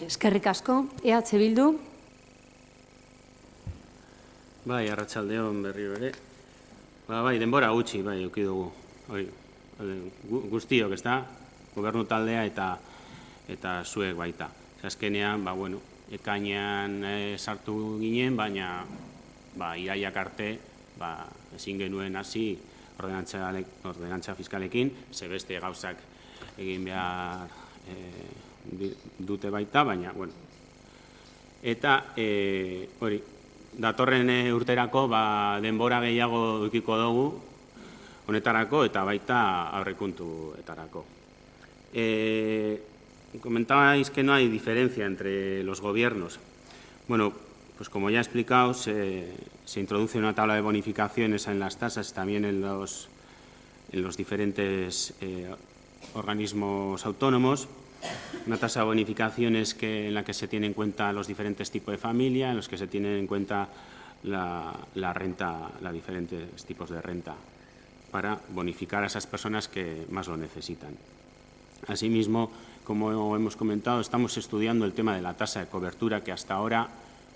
Eskerrik asko. EH Bildu.
Bai, arratsaldeon berriro ere. Bai, denbora gutxi, bai, eduki dugu. Guztiok, ezta? Gobernu taldea eta zuek baita. Azkenean, ekainean sartu ginen, baina iraiak arte ezin genuen hasi ordenantza fiskalekin, ze beste gauzak egin behar dute baita, baina, bueno. Eta, hori, datorren urterako denbora gehiago edukiko dugu honetarako eta baita aurrekontuetarako. Comentabais que no hay diferencia entre los gobiernos. Bueno, pues como ya he explicado, se introduce una tabla de bonificaciones en las tasas, también en los diferentes organismos autónomos. Una tasa de bonificaciones en la que se tiene en cuenta los diferentes tipos de familia, en los que se tiene en cuenta la renta, los diferentes tipos de renta, para bonificar a esas personas que más lo necesitan. Asimismo, como hemos comentado, estamos estudiando el tema de la tasa de cobertura, que hasta ahora,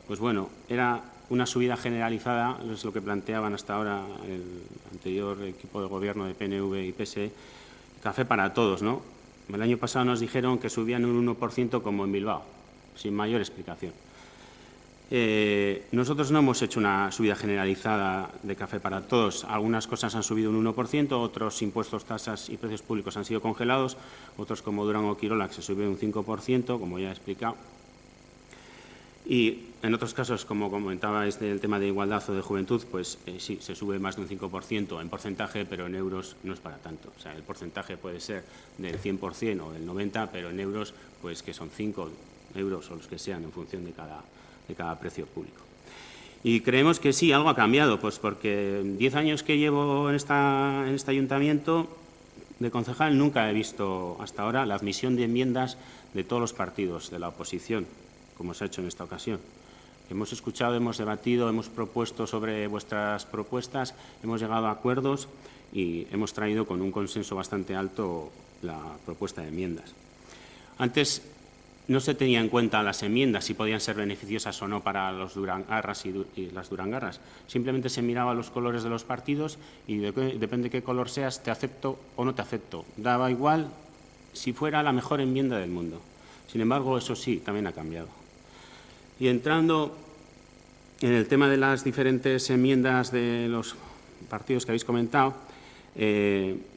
pues bueno, era una subida generalizada, es lo que planteaban hasta ahora el anterior equipo de gobierno de PNV y PSE, café para todos, ¿no? El año pasado nos dijeron que subían un 1% como en Bilbao, sin mayor explicación. Nosotros no hemos hecho una subida generalizada de café para todos. Algunas cosas han subido un 1%, otros impuestos, tasas y precios públicos han sido congelados, otros como Durango Quirola, que se sube un 5%, como ya he explicado. Y en otros casos, como comentabais del tema de igualdad o de juventud, pues sí, se sube más de un 5% en porcentaje, pero en euros no es para tanto. O sea, el porcentaje puede ser del 100% o del 90%, pero en euros, pues que son 5 euros o los que sean en función de cada precio público. Y creemos que sí, algo ha cambiado, pues porque 10 años que llevo en este ayuntamiento de concejal nunca he visto hasta ahora la admisión de enmiendas de todos los partidos de la oposición, como se ha hecho en esta ocasión. Hemos escuchado, hemos debatido, hemos propuesto sobre vuestras propuestas, hemos llegado a acuerdos y hemos traído con un consenso bastante alto la propuesta de enmiendas. Antes no se tenía en cuenta las enmiendas, si podían ser beneficiosas o no para los durangarras y las durangarras. Simplemente se miraba los colores de los partidos y depende de qué color seas, te acepto o no te acepto. Daba igual si fuera la mejor enmienda del mundo. Sin embargo, eso sí, también ha cambiado. Y entrando en el tema de las diferentes enmiendas de los partidos que habéis comentado,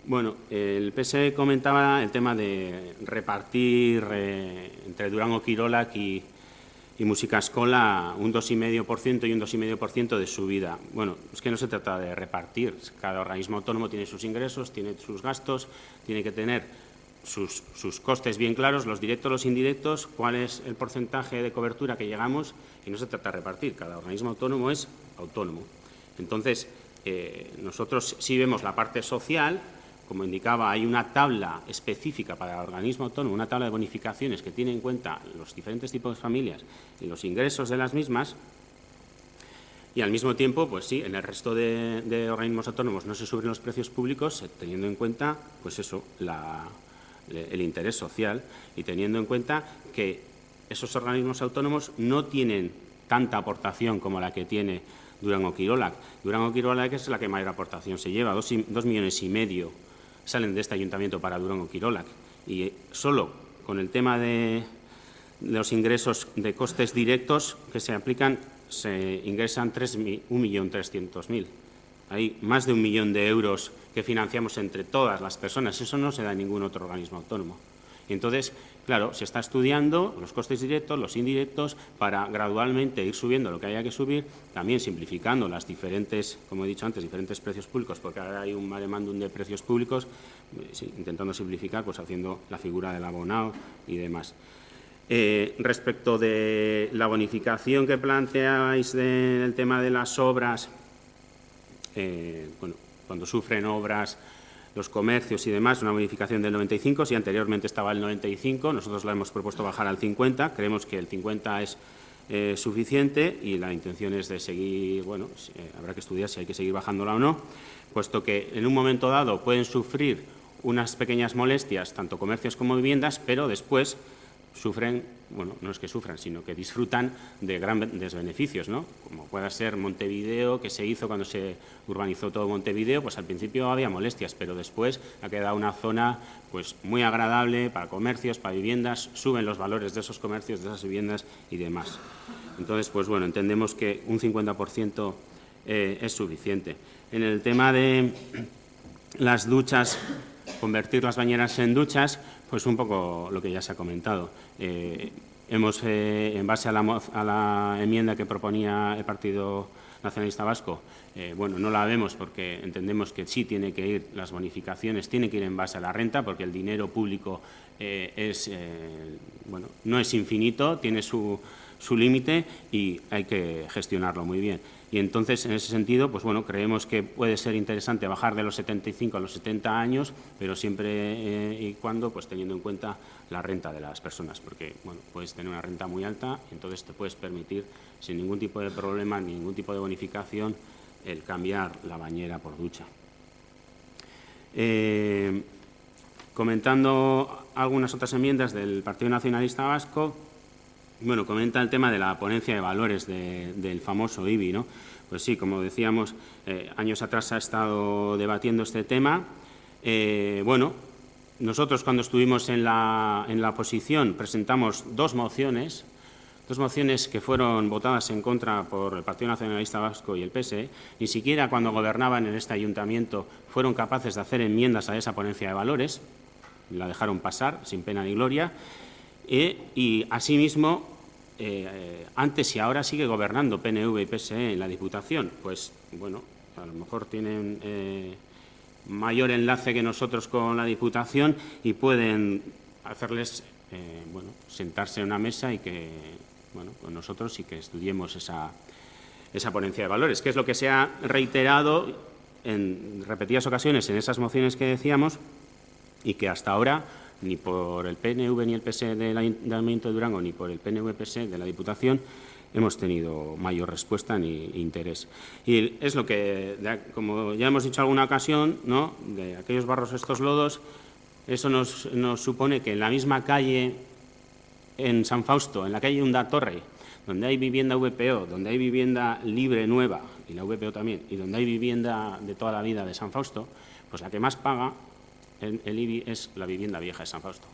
bueno, el PSE comentaba el tema de repartir entre Durango Kirolak y Música Escola un 2,5% y un 2,5% de subida. Bueno, es que no se trata de repartir. Cada organismo autónomo tiene sus ingresos, tiene sus gastos, tiene que tener sus costes bien claros, los directos, los indirectos, cuál es el porcentaje de cobertura que llegamos, y no se trata de repartir. Cada organismo autónomo es autónomo. Entonces, nosotros sí vemos la parte social, como indicaba, hay una tabla específica para el organismo autónomo, una tabla de bonificaciones que tiene en cuenta los diferentes tipos de familias y los ingresos de las mismas, y al mismo tiempo, pues sí, en el resto de organismos autónomos no se suben los precios públicos, teniendo en cuenta, pues eso, el interés social, y teniendo en cuenta que esos organismos autónomos no tienen tanta aportación como la que tiene Durango Kirolak. Durango Kirolak es la que mayor aportación se lleva, 2,5 millones salen de este ayuntamiento para Durango Kirolak, y solo con el tema de los ingresos de costes directos que se aplican se ingresan 1.300.000. Hay más de 1 millón de euros que financiamos entre todas las personas. Eso no se da en ningún otro organismo autónomo. Y entonces, claro, se está estudiando los costes directos, los indirectos, para gradualmente ir subiendo lo que haya que subir, también simplificando las diferentes, como he dicho antes, diferentes precios públicos, porque ahora hay un mare magnum de precios públicos, intentando simplificar, pues haciendo la figura del abonado y demás. Respecto de la bonificación que planteáis del tema de las obras, bueno, cuando sufren obras los comercios y demás, una bonificación del 95, si anteriormente estaba el 95, nosotros la hemos propuesto bajar al 50, creemos que el 50 es suficiente y la intención es de seguir, bueno, habrá que estudiar si hay que seguir bajándola o no, puesto que en un momento dado pueden sufrir unas pequeñas molestias, tanto comercios como viviendas, pero después sufren, bueno, no es que sufran, sino que disfrutan de grandes beneficios, ¿no? Como pueda ser Montevideo, que se hizo cuando se urbanizó todo Montevideo, pues al principio había molestias, pero después ha quedado una zona pues muy agradable para comercios, para viviendas, suben los valores de esos comercios, de esas viviendas y demás. Entonces, pues bueno, entendemos que un 50% es suficiente. En el tema de las duchas, convertir las bañeras en duchas, pues un poco lo que ya se ha comentado. Hemos, en base a la enmienda que proponía el Partido Nacionalista Vasco, bueno, no la vemos porque entendemos que sí tiene que ir, las bonificaciones tienen que ir en base a la renta, porque el dinero público bueno, no es infinito, tiene su límite y hay que gestionarlo muy bien. Y entonces, en ese sentido, pues bueno, creemos que puede ser interesante bajar de los 75 a los 70 años, pero siempre y cuando, pues teniendo en cuenta la renta de las personas, porque, bueno, puedes tener una renta muy alta y entonces te puedes permitir, sin ningún tipo de problema, ningún tipo de bonificación, el cambiar la bañera por ducha. Comentando algunas otras enmiendas del Partido Nacionalista Vasco, bueno, comenta el tema de la ponencia de valores del famoso IBI, ¿no? Pues sí, como decíamos, años atrás se ha estado debatiendo este tema. Bueno, nosotros cuando estuvimos en la oposición presentamos dos mociones que fueron votadas en contra por el Partido Nacionalista Vasco y el PSE. Ni siquiera cuando gobernaban en este ayuntamiento fueron capaces de hacer enmiendas a esa ponencia de valores, la dejaron pasar sin pena ni gloria. Y asimismo, antes y ahora sigue gobernando PNV y PSE en la Diputación. Pues bueno, a lo mejor tienen mayor enlace que nosotros con la Diputación y pueden hacerles, bueno, sentarse en una mesa y que, bueno, con nosotros y que estudiemos esa ponencia de valores, que es lo que se ha reiterado en repetidas ocasiones en esas mociones que decíamos y que hasta ahora ni por el PNV ni el PSE del Ayuntamiento de Durango ni por el PNV-PSE de la Diputación hemos tenido mayor respuesta ni interés. Y es lo que, como ya hemos dicho en alguna ocasión, ¿no?, de aquellos barros estos lodos, eso nos supone que en la misma calle en San Fausto, en la calle Undatorre, donde hay vivienda VPO, donde hay vivienda libre nueva, y la VPO también, y donde hay vivienda de toda la vida de San Fausto, pues la que más paga el IBI es la vivienda vieja de San Fausto.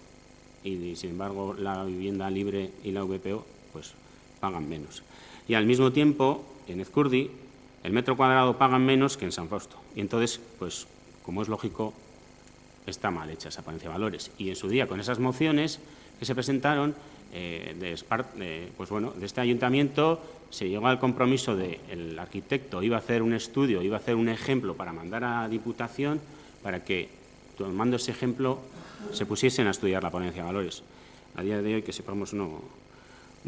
Y, sin embargo, la vivienda libre y la VPO pues pagan menos. Y al mismo tiempo, en Ezcurdi, el metro cuadrado pagan menos que en San Fausto. Y entonces, pues, como es lógico, está mal hecha esa ponencia de valores. Y en su día, con esas mociones que se presentaron, pues bueno, de este ayuntamiento se llegó al compromiso de el arquitecto iba a hacer un estudio, iba a hacer un ejemplo para mandar a la Diputación para que, tomando ese ejemplo, se pusiesen a estudiar la ponencia de valores. A día de hoy, que sepamos, no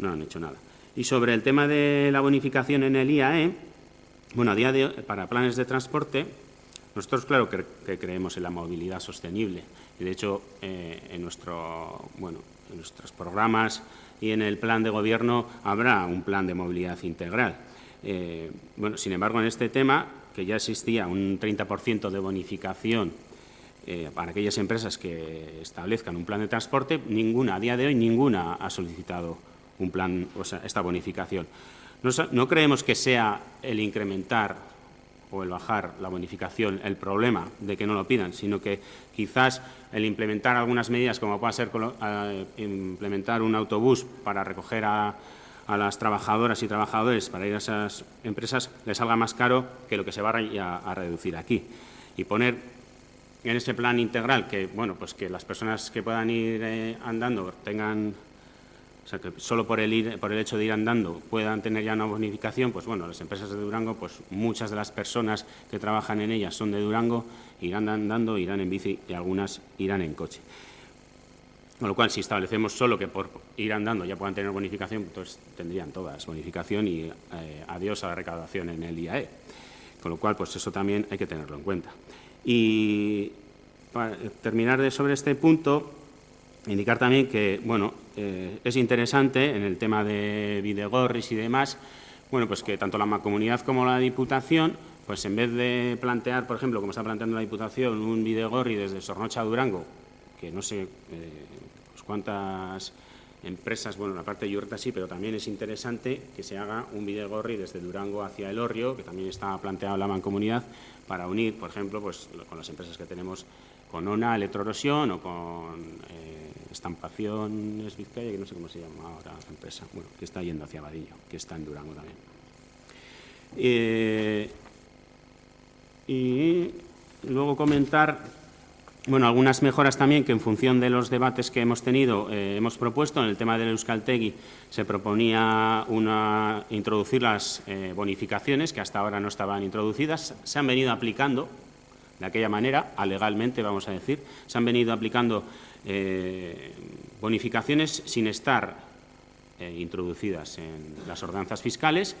han hecho nada. Y sobre el tema de la bonificación en el IAE, bueno, a día de hoy, para planes de transporte, nosotros, claro, que creemos en la movilidad sostenible. Y, de hecho, en nuestros programas y en el plan de gobierno habrá un plan de movilidad integral. Bueno, sin embargo, en este tema, que ya existía un 30% de bonificación para aquellas empresas que establezcan un plan de transporte, a día de hoy, ninguna ha solicitado un plan, o sea, esta bonificación. No creemos que sea el incrementar o el bajar la bonificación el problema de que no lo pidan, sino que quizás el implementar algunas medidas, como pueda ser implementar un autobús para recoger a las trabajadoras y trabajadores para ir a esas empresas, les salga más caro que lo que se va a reducir aquí. Y poner en ese plan integral que, bueno, pues que las personas que puedan ir andando tengan, o sea, que solo por el hecho de ir andando puedan tener ya una bonificación, pues bueno, las empresas de Durango, pues muchas de las personas que trabajan en ellas son de Durango, irán andando, irán en bici y algunas irán en coche. Con lo cual, si establecemos solo que por ir andando ya puedan tener bonificación, entonces tendrían todas bonificación y adiós a la recaudación en el IAE. Con lo cual, pues eso también hay que tenerlo en cuenta. Y para terminar sobre este punto, indicar también que, bueno, es interesante en el tema de bidegorris y demás, bueno, pues que tanto la Mancomunidad como la Diputación, pues en vez de plantear, por ejemplo, como está planteando la Diputación, un bidegorri desde Zornocha a Durango, que no sé pues cuántas empresas, bueno, la parte de Yurta sí, pero también es interesante que se haga un bidegorri desde Durango hacia Elorrio, que también está planteado en la Mancomunidad, para unir, por ejemplo, pues con las empresas que tenemos con ONA, Electroerosión o con Estampaciones Vizcaya, que no sé cómo se llama ahora la empresa, bueno, que está yendo hacia Vadillo, que está en Durango también. Y luego comentar algunas mejoras también que en función de los debates que hemos tenido hemos propuesto. En el tema del Euskaltegi se proponía introducir las bonificaciones que hasta ahora no estaban introducidas. Se han venido aplicando de aquella manera, alegalmente vamos a decir, se han venido aplicando bonificaciones sin estar introducidas en las ordenanzas fiscales.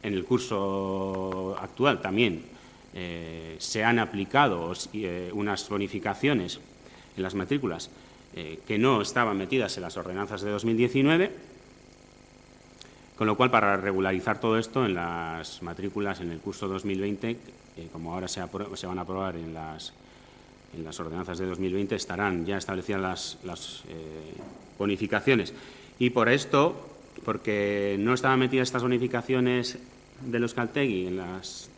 En el curso actual también se han aplicado unas bonificaciones en las matrículas que no estaban metidas en las ordenanzas de 2019, con lo cual, para regularizar todo esto en las matrículas en el curso 2020, como ahora se van a aprobar en las ordenanzas de 2020, estarán ya establecidas las bonificaciones. Y por esto, porque no estaban metidas estas bonificaciones del Euskaltegi en las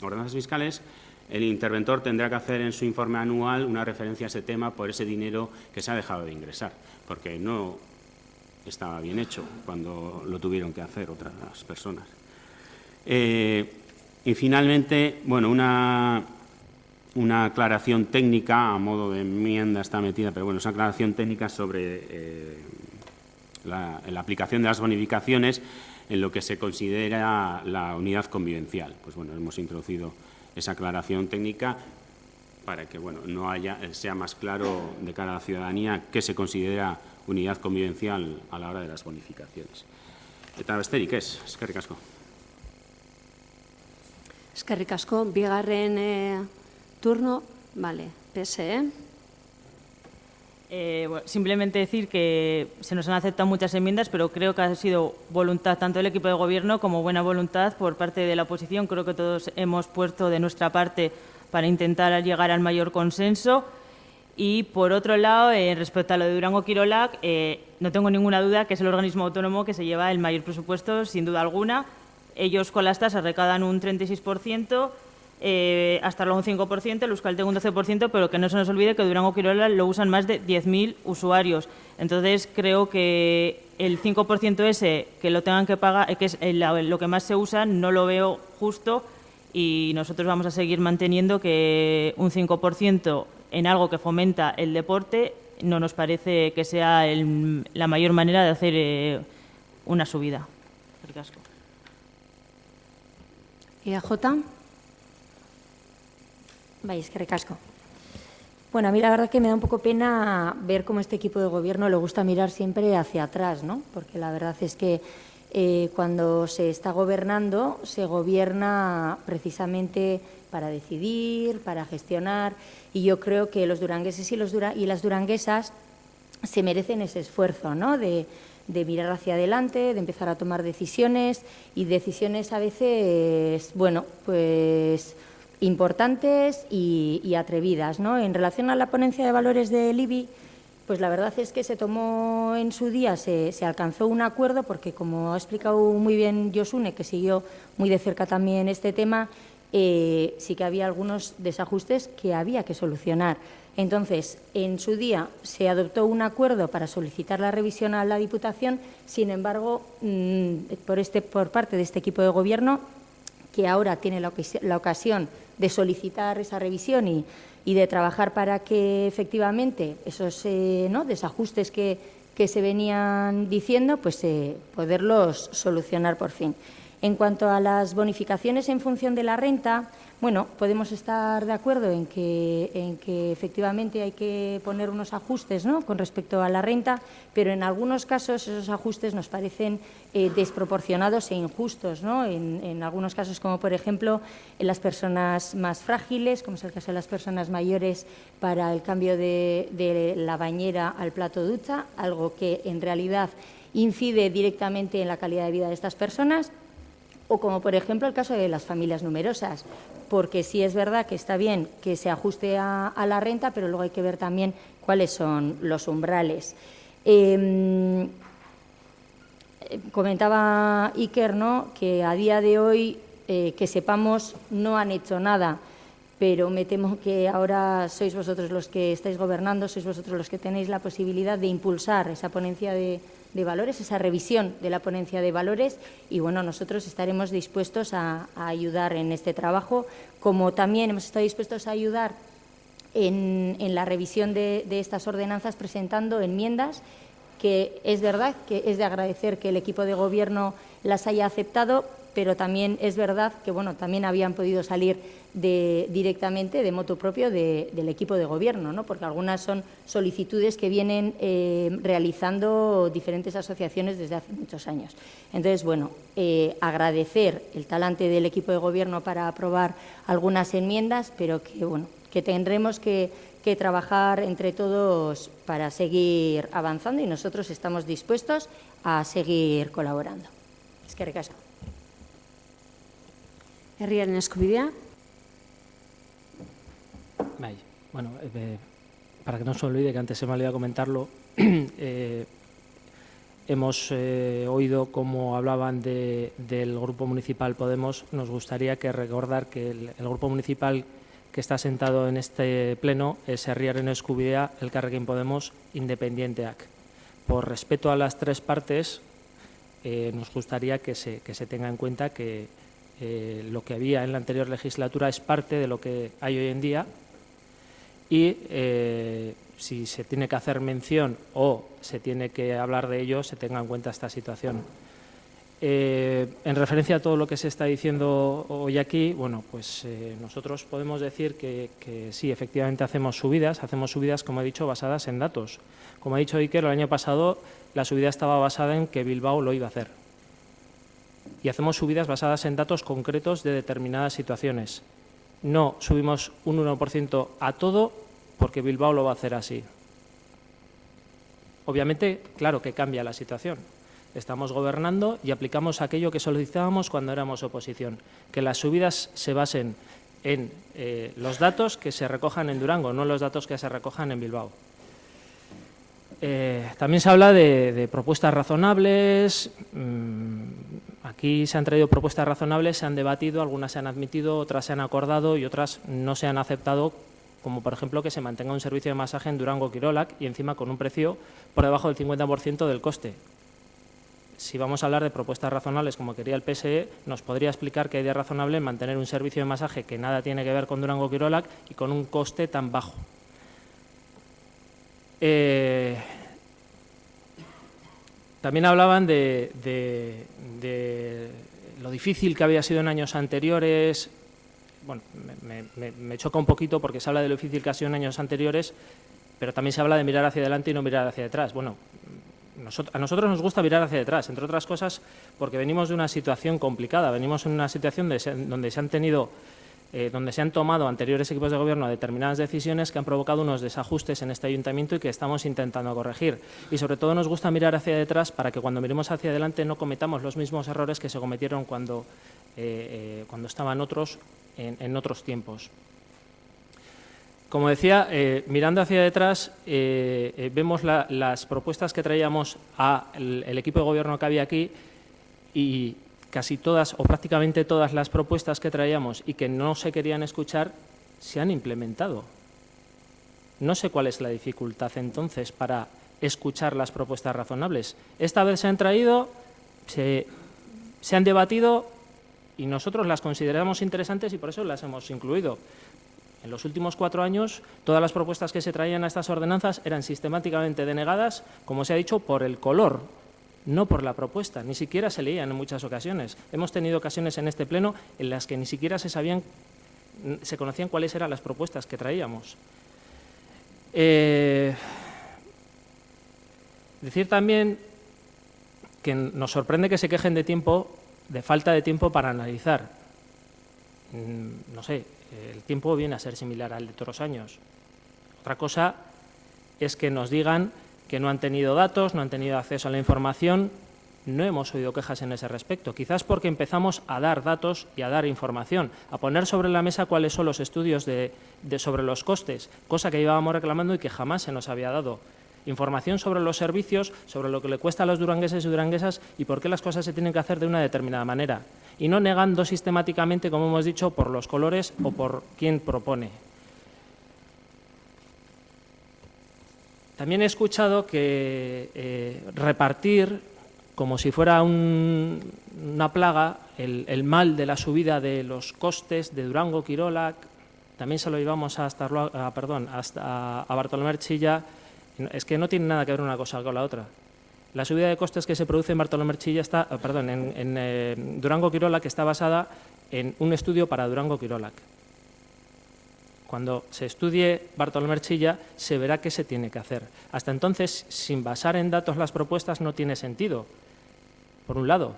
ordenanzas fiscales, el interventor tendrá que hacer en su informe anual una referencia a ese tema por ese dinero que se ha dejado de ingresar, porque no estaba bien hecho cuando lo tuvieron que hacer otras personas. Y finalmente, una aclaración técnica, a modo de enmienda está metida, pero es una aclaración técnica sobre la aplicación de las bonificaciones en lo que se considera la unidad convivencial. Hemos introducido esa aclaración técnica para que sea más claro de cara a la ciudadanía qué se considera unidad convivencial a la hora de las bonificaciones. Eta besterik ez, eskerrik asko.
Eskerrik asko. Bigarren turno, vale, PSE.
Simplemente decir que se nos han aceptado muchas enmiendas, pero creo que ha sido voluntad tanto del equipo de gobierno como buena voluntad por parte de la oposición. Creo que todos hemos puesto de nuestra parte para intentar llegar al mayor consenso. Y, por otro lado, respecto a lo de Durango Kirolak, no tengo ninguna duda que es el organismo autónomo que se lleva el mayor presupuesto, sin duda alguna. Ellos con las tasas recaudan un 36%, hasta luego un 5%, el Euskaltegi un 12%, pero que no se nos olvide que Durango Kirolak lo usan más de 10.000 usuarios. Entonces, creo que el 5% ese que lo tengan que pagar, que es lo que más se usa, no lo veo justo, y nosotros vamos a seguir manteniendo que un 5% en algo que fomenta el deporte no nos parece que sea la mayor manera de hacer una subida.
EAJ.
Eskerrik asko. A mí la verdad que me da un poco pena ver cómo este equipo de gobierno le gusta mirar siempre hacia atrás, ¿no? Porque la verdad es que cuando se está gobernando, se gobierna precisamente para decidir, para gestionar, y yo creo que los durangueses y las duranguesas se merecen ese esfuerzo, ¿no? De mirar hacia adelante, de empezar a tomar decisiones, y decisiones a veces, importantes y atrevidas, ¿no? En relación a la ponencia de valores del IBI, pues la verdad es que se tomó en su día, se alcanzó un acuerdo, porque, como ha explicado muy bien Josune, que siguió muy de cerca también este tema, sí que había algunos desajustes que había que solucionar. Entonces, en su día se adoptó un acuerdo para solicitar la revisión a la Diputación. Sin embargo, por parte de este equipo de gobierno, que ahora tiene la ocasión de solicitar esa revisión y de trabajar para que efectivamente esos desajustes que se venían diciendo, poderlos solucionar por fin. En cuanto a las bonificaciones en función de la renta, podemos estar de acuerdo en que efectivamente hay que poner unos ajustes, ¿no?, con respecto a la renta, pero en algunos casos esos ajustes nos parecen desproporcionados e injustos, ¿no? En algunos casos, como por ejemplo en las personas más frágiles, como es el caso de las personas mayores, para el cambio de la bañera al plato de ducha, algo que en realidad incide directamente en la calidad de vida de estas personas. O como, por ejemplo, el caso de las familias numerosas, porque sí es verdad que está bien que se ajuste a la renta, pero luego hay que ver también cuáles son los umbrales. Comentaba Iker, ¿no?, que a día de hoy, que sepamos, no han hecho nada, pero me temo que ahora sois vosotros los que estáis gobernando, sois vosotros los que tenéis la posibilidad de impulsar esa ponencia de de valores, esa revisión de la ponencia de valores y, bueno, nosotros estaremos dispuestos a ayudar en este trabajo, como también hemos estado dispuestos a ayudar en la revisión de estas ordenanzas presentando enmiendas que es verdad que es de agradecer que el equipo de Gobierno las haya aceptado, pero también es verdad que, bueno, también habían podido salir directamente de motu propio del equipo de Gobierno, ¿no? Porque algunas son solicitudes que vienen realizando diferentes asociaciones desde hace muchos años. Entonces, bueno, agradecer el talante del equipo de Gobierno para aprobar algunas enmiendas, pero que, bueno, que tendremos que trabajar entre todos para seguir avanzando y nosotros estamos dispuestos a seguir colaborando. Eskerrik asko.
Herriaren eskubidea.
Bueno, para que no se olvide, que antes se me olvidó comentarlo, hemos oído cómo hablaban del Grupo Municipal Podemos. Nos gustaría recordar que el Grupo Municipal que está sentado en este pleno es Herriaren eskubidea, Elkarrekin Podemos, Independienteak. Por respeto a las tres partes, nos gustaría que se tenga en cuenta que lo que había en la anterior legislatura es parte de lo que hay hoy en día y si se tiene que hacer mención o se tiene que hablar de ello, se tenga en cuenta esta situación. En referencia a todo lo que se está diciendo hoy aquí, bueno, pues nosotros podemos decir que sí, efectivamente hacemos subidas, como he dicho, basadas en datos. Como ha dicho Iker, el año pasado la subida estaba basada en que Bilbao lo iba a hacer. Y hacemos subidas basadas en datos concretos de determinadas situaciones. No subimos un 1% a todo porque Bilbao lo va a hacer así. Obviamente, claro que cambia la situación. Estamos gobernando y aplicamos aquello que solicitábamos cuando éramos oposición, que las subidas se basen en los datos que se recojan en Durango, no los datos que se recojan en Bilbao. También se habla de propuestas razonables. Aquí se han traído propuestas razonables, se han debatido, algunas se han admitido, otras se han acordado y otras no se han aceptado, como por ejemplo que se mantenga un servicio de masaje en Durango-Kirolak y encima con un precio por debajo del 50% del coste. Si vamos a hablar de propuestas razonables, como quería el PSE, nos podría explicar qué hay de razonable en mantener un servicio de masaje que nada tiene que ver con Durango-Kirolak y con un coste tan bajo. También hablaban de lo difícil que había sido en años anteriores. Bueno, me choca un poquito porque se habla de lo difícil que ha sido en años anteriores, pero también se habla de mirar hacia adelante y no mirar hacia detrás. Bueno, a nosotros nos gusta mirar hacia detrás, entre otras cosas porque venimos de una situación complicada, venimos en una situación donde se han tomado anteriores equipos de gobierno determinadas decisiones que han provocado unos desajustes en este ayuntamiento y que estamos intentando corregir. Y sobre todo nos gusta mirar hacia detrás para que cuando miremos hacia adelante no cometamos los mismos errores que se cometieron cuando estaban otros en otros tiempos. Como decía, mirando hacia detrás, vemos las propuestas que traíamos al equipo de gobierno que había aquí y casi todas o prácticamente todas las propuestas que traíamos y que no se querían escuchar se han implementado. No sé cuál es la dificultad entonces para escuchar las propuestas razonables. Esta vez se han traído, se han debatido y nosotros las consideramos interesantes y por eso las hemos incluido. En los últimos 4 años, todas las propuestas que se traían a estas ordenanzas eran sistemáticamente denegadas, como se ha dicho, por el color, no por la propuesta. Ni siquiera se leían en muchas ocasiones. Hemos tenido ocasiones en este pleno en las que ni siquiera se conocían cuáles eran las propuestas que traíamos. Decir también que nos sorprende que se quejen de falta de tiempo para analizar. No sé, el tiempo viene a ser similar al de otros años. Otra cosa es que nos digan que no han tenido datos, no han tenido acceso a la información. No hemos oído quejas en ese respecto, quizás porque empezamos a dar datos y a dar información, a poner sobre la mesa cuáles son los estudios sobre los costes, cosa que llevábamos reclamando y que jamás se nos había dado. Información sobre los servicios, sobre lo que le cuesta a los durangueses y duranguesas y por qué las cosas se tienen que hacer de una determinada manera. Y no negando sistemáticamente, como hemos dicho, por los colores o por quién propone. También he escuchado que repartir, como si fuera una plaga, el mal de la subida de los costes de Durango-Quirolac, también se lo llevamos hasta a Bartolomé Erchilla. Es que no tiene nada que ver una cosa con la otra. La subida de costes que se produce en Bartolomé Erchilla en Durango-Quirolac está basada en un estudio para Durango-Quirolac. Cuando se estudie Bartolomé Erchilla se verá qué se tiene que hacer. Hasta entonces, sin basar en datos las propuestas no tiene sentido, por un lado.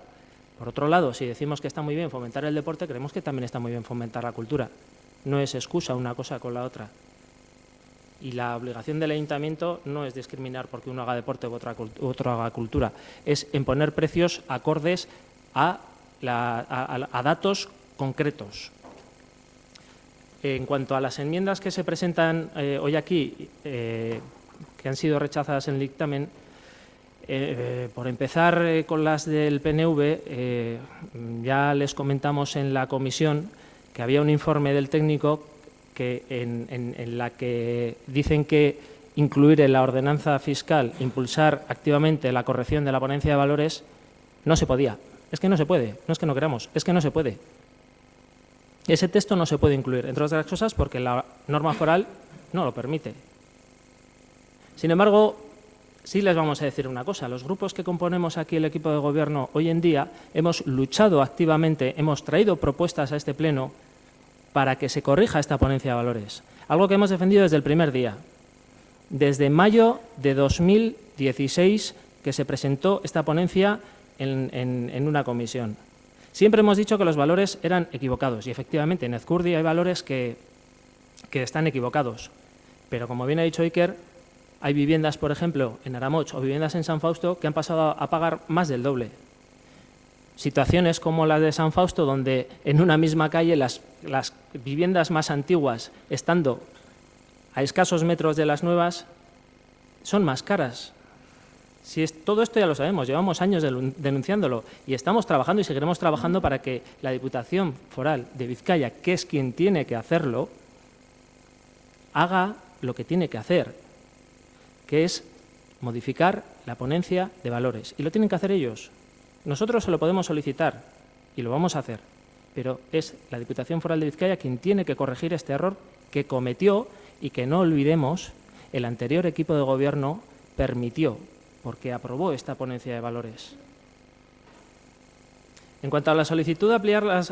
Por otro lado, si decimos que está muy bien fomentar el deporte, creemos que también está muy bien fomentar la cultura. No es excusa una cosa con la otra. Y la obligación del ayuntamiento no es discriminar porque uno haga deporte u otro haga cultura, es imponer precios acordes a datos concretos. En cuanto a las enmiendas que se presentan hoy aquí, que han sido rechazadas en el dictamen, por empezar con las del PNV, ya les comentamos en la comisión que había un informe del técnico que en la que dicen que incluir en la ordenanza fiscal, impulsar activamente la corrección de la ponencia de valores, no se podía. Es que no se puede, no es que no queramos, es que no se puede. Ese texto no se puede incluir, entre otras cosas porque la norma foral no lo permite. Sin embargo, sí les vamos a decir una cosa. Los grupos que componemos aquí el equipo de gobierno hoy en día hemos luchado activamente, hemos traído propuestas a este pleno para que se corrija esta ponencia de valores. Algo que hemos defendido desde el primer día. Desde mayo de 2016 que se presentó esta ponencia en una comisión. Siempre hemos dicho que los valores eran equivocados y efectivamente en Ezcurdi hay valores que están equivocados. Pero como bien ha dicho Iker, hay viviendas, por ejemplo, en Aramoch o viviendas en San Fausto que han pasado a pagar más del doble. Situaciones como las de San Fausto, donde en una misma calle las viviendas más antiguas, estando a escasos metros de las nuevas, son más caras. Todo esto ya lo sabemos, llevamos años denunciándolo y estamos trabajando y seguiremos trabajando para que la Diputación Foral de Vizcaya, que es quien tiene que hacerlo, haga lo que tiene que hacer, que es modificar la ponencia de valores. Y lo tienen que hacer ellos. Nosotros se lo podemos solicitar y lo vamos a hacer, pero es la Diputación Foral de Vizcaya quien tiene que corregir este error que cometió y que no olvidemos el anterior equipo de gobierno permitió, porque aprobó esta ponencia de valores. En cuanto a la solicitud de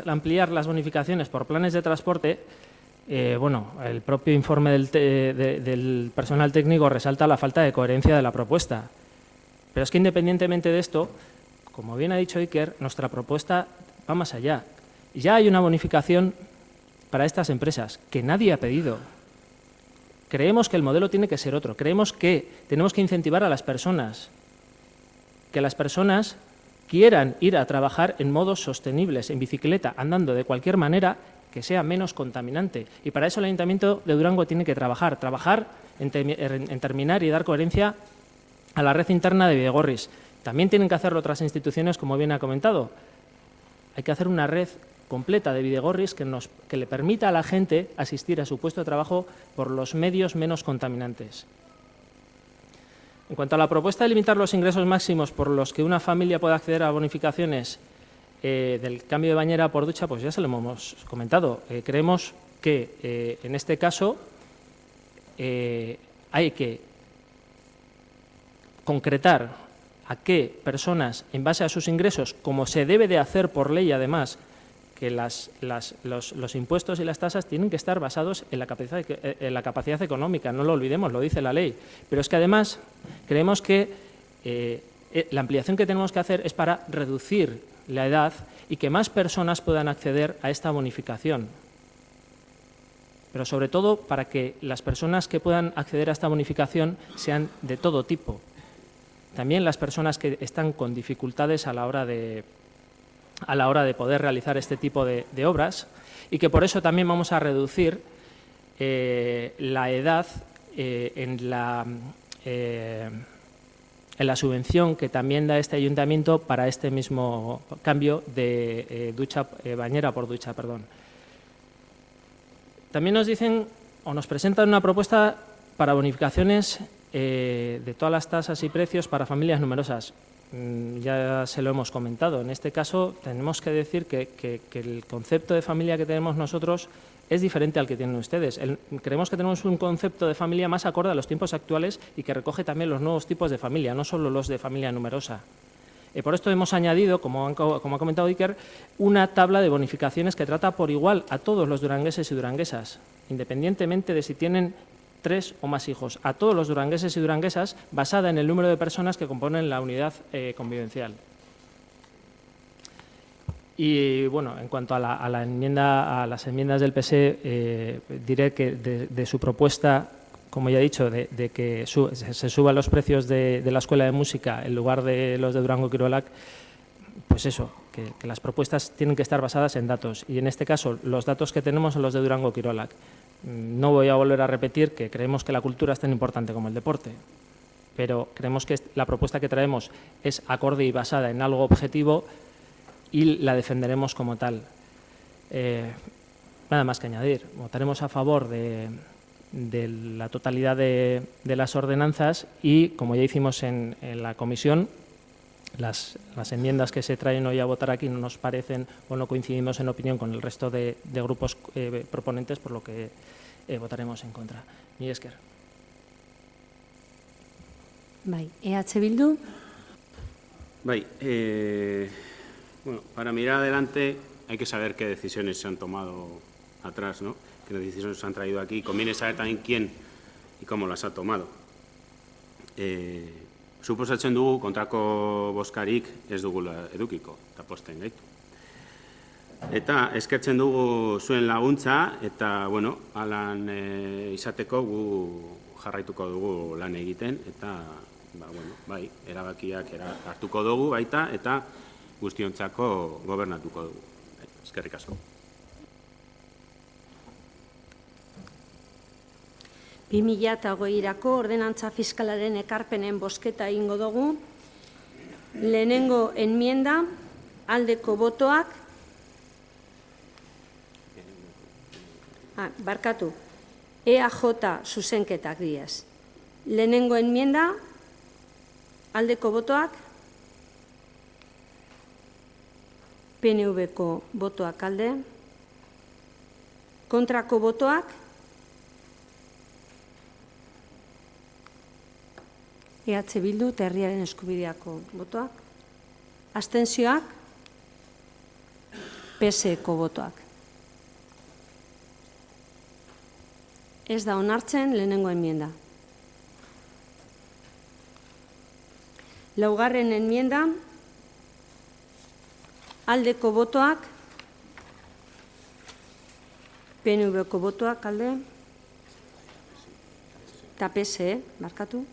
ampliar las bonificaciones por planes de transporte, el propio informe del personal técnico resalta la falta de coherencia de la propuesta. Pero es que independientemente de esto, como bien ha dicho Iker, nuestra propuesta va más allá. Ya hay una bonificación para estas empresas que nadie ha pedido. Creemos que el modelo tiene que ser otro. Creemos que tenemos que incentivar a las personas, que las personas quieran ir a trabajar en modos sostenibles, en bicicleta, andando de cualquier manera que sea menos contaminante. Y para eso el Ayuntamiento de Durango tiene que trabajar en terminar y dar coherencia a la red interna de Bidegorris. También tienen que hacerlo otras instituciones, como bien ha comentado. Hay que hacer una red completa de Bidegorris que le permita a la gente asistir a su puesto de trabajo por los medios menos contaminantes. En cuanto a la propuesta de limitar los ingresos máximos por los que una familia puede acceder a bonificaciones del cambio de bañera por ducha, pues ya se lo hemos comentado. Creemos que en este caso hay que concretar a qué personas, en base a sus ingresos, como se debe de hacer por ley además, que los impuestos y las tasas tienen que estar basados en la capacidad económica, no lo olvidemos, lo dice la ley. Pero es que además creemos que la ampliación que tenemos que hacer es para reducir la edad y que más personas puedan acceder a esta bonificación. Pero sobre todo para que las personas que puedan acceder a esta bonificación sean de todo tipo. También las personas que están con dificultades a la hora de poder realizar este tipo de obras y que por eso también vamos a reducir la edad en la subvención que también da este ayuntamiento para este mismo cambio de bañera por ducha. También nos dicen o nos presentan una propuesta para bonificaciones de todas las tasas y precios para familias numerosas. Ya se lo hemos comentado. En este caso, tenemos que decir que el concepto de familia que tenemos nosotros es diferente al que tienen ustedes. Creemos que tenemos un concepto de familia más acorde a los tiempos actuales y que recoge también los nuevos tipos de familia, no solo los de familia numerosa. Por esto hemos añadido, como ha comentado Iker, una tabla de bonificaciones que trata por igual a todos los durangueses y duranguesas, independientemente de si tienen 3 o más hijos, a todos los durangueses y duranguesas, basada en el número de personas que componen la unidad convivencial. Y bueno, en cuanto a las enmiendas del PSE, diré que de su propuesta, como ya he dicho, de que se suban los precios de la escuela de música en lugar de los de Durango Kirolak, pues eso, que las propuestas tienen que estar basadas en datos. Y en este caso, los datos que tenemos son los de Durango Kirolak. No voy a volver a repetir que creemos que la cultura es tan importante como el deporte, pero creemos que la propuesta que traemos es acorde y basada en algo objetivo y la defenderemos como tal. Nada más que añadir. Votaremos a favor de la totalidad de las ordenanzas y, como ya hicimos en la comisión, las enmiendas que se traen hoy a votar aquí no nos parecen o no coincidimos en opinión con el resto de grupos proponentes, por lo que votaremos en contra. Mila esker.
Bai, EH Bildu.
Bai, bueno, para mirar adelante hay que saber qué decisiones se han tomado atrás, ¿no? Qué decisiones se han traído aquí. Conviene saber también quién y cómo las ha tomado. Suposatzen dugu kontrako bozkarik ez dugula edukiko, eta posten gaitu. Eta eskertzen dugu zuen laguntza, eta, bueno, alan izateko gu jarraituko dugu lan egiten, eta, bueno, bai, erabakiak hartuko dugu baita, eta guztiontzako gobernatuko dugu. Eskerrik asko.
2020 ordenantza fiskalaren ekarpenen bozketa egingo dugu. Lehenengo enmienda, aldeko botoak. Barkatu, EAJ zuzenketak diez. Lehenengo enmienda, aldeko botoak. PNV-ko botoak alde. Kontrako botoak. EH Bildu eta Herriaren Eskubideako botoak. Abstentzioak. PSeko botoak. Ez da onartzen lehenengo enmienda. Laugarren enmienda. Aldeko botoak. PNV-ko botoak alde. Eta PSE, markatu.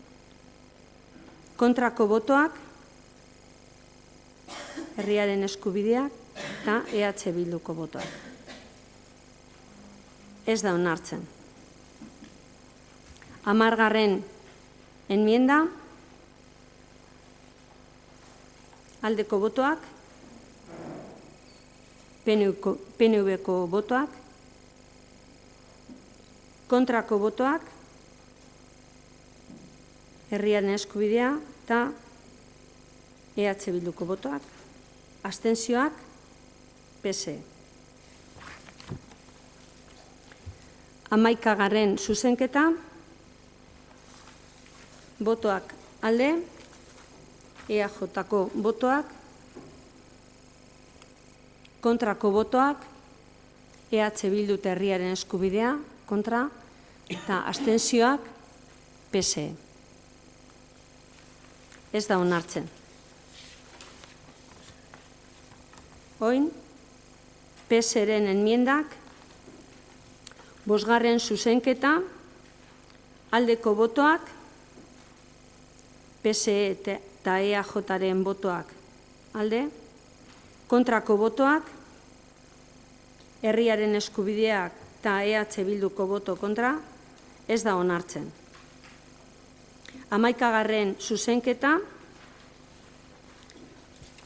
Kontrako botoak, Herriaren Eskubideak eta EH Bilduko botoak. Ez da onartzen. 10. enmienda, aldeko botoak, PNV-ko botoak, kontrako botoak, Herriaren Eskubidea eta EH Bilduko botoak, abstentzioak, PSE. 11. zuzenketa, botoak alde, EAJ-ko botoak, kontrako botoak, EH Bildu eta Herriaren Eskubidea, kontra, eta abstentzioak, PSE. Ez da onartzen. Oin, PSeren enmiendak, 5. zuzenketa, aldeko botoak, PSE eta EAJ-ren botoak alde, kontrako botoak, Herriaren Eskubideak eta EH Bilduko boto kontra, ez da onartzen. 11. zuzenketa,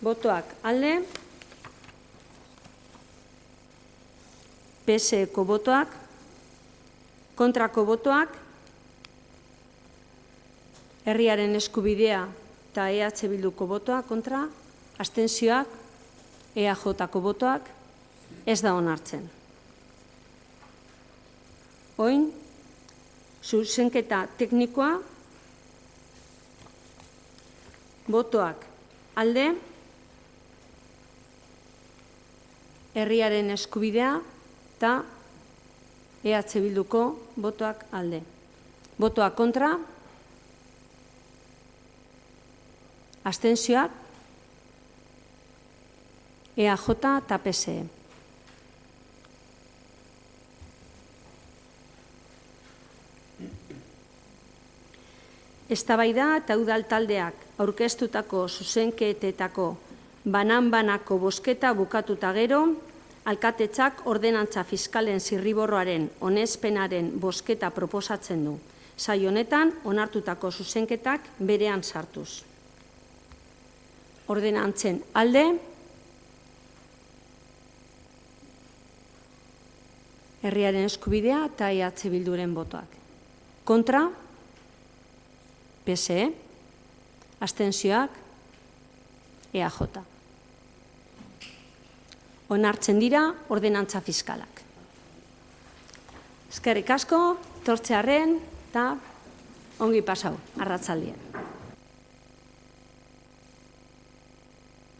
botoak alde, PSeko botoak, kontrako botoak, herriaren eskubidea eta EH Bilduko botoa kontra, abstentzioak, EAJko botoak, ez da onartzen. Oin, zuzenketa teknikoa, botoak alde, herriaren eskubidea eta EH Bilduko botoak alde. Botoak kontra, abstentzioak, EAJ eta PSE. Eztabaida eta udal taldeak aurkeztutako zuzenketetako banan-banako bozketa bukatuta gero, alkatetzak ordenantza fiskalen zirriborroaren onespenaren bozketa proposatzen du. Saio honetan onartutako zuzenketak berean sartuz. Ordenantzen alde, herriaren eskubidea eta EH Bilduren botoak. Kontra, PSE, abstentzioak, EAJ. Onartzen dira ordenantza fiskalak. Eskerrik asko, tortzearren eta ongi pasau, arratzaldean.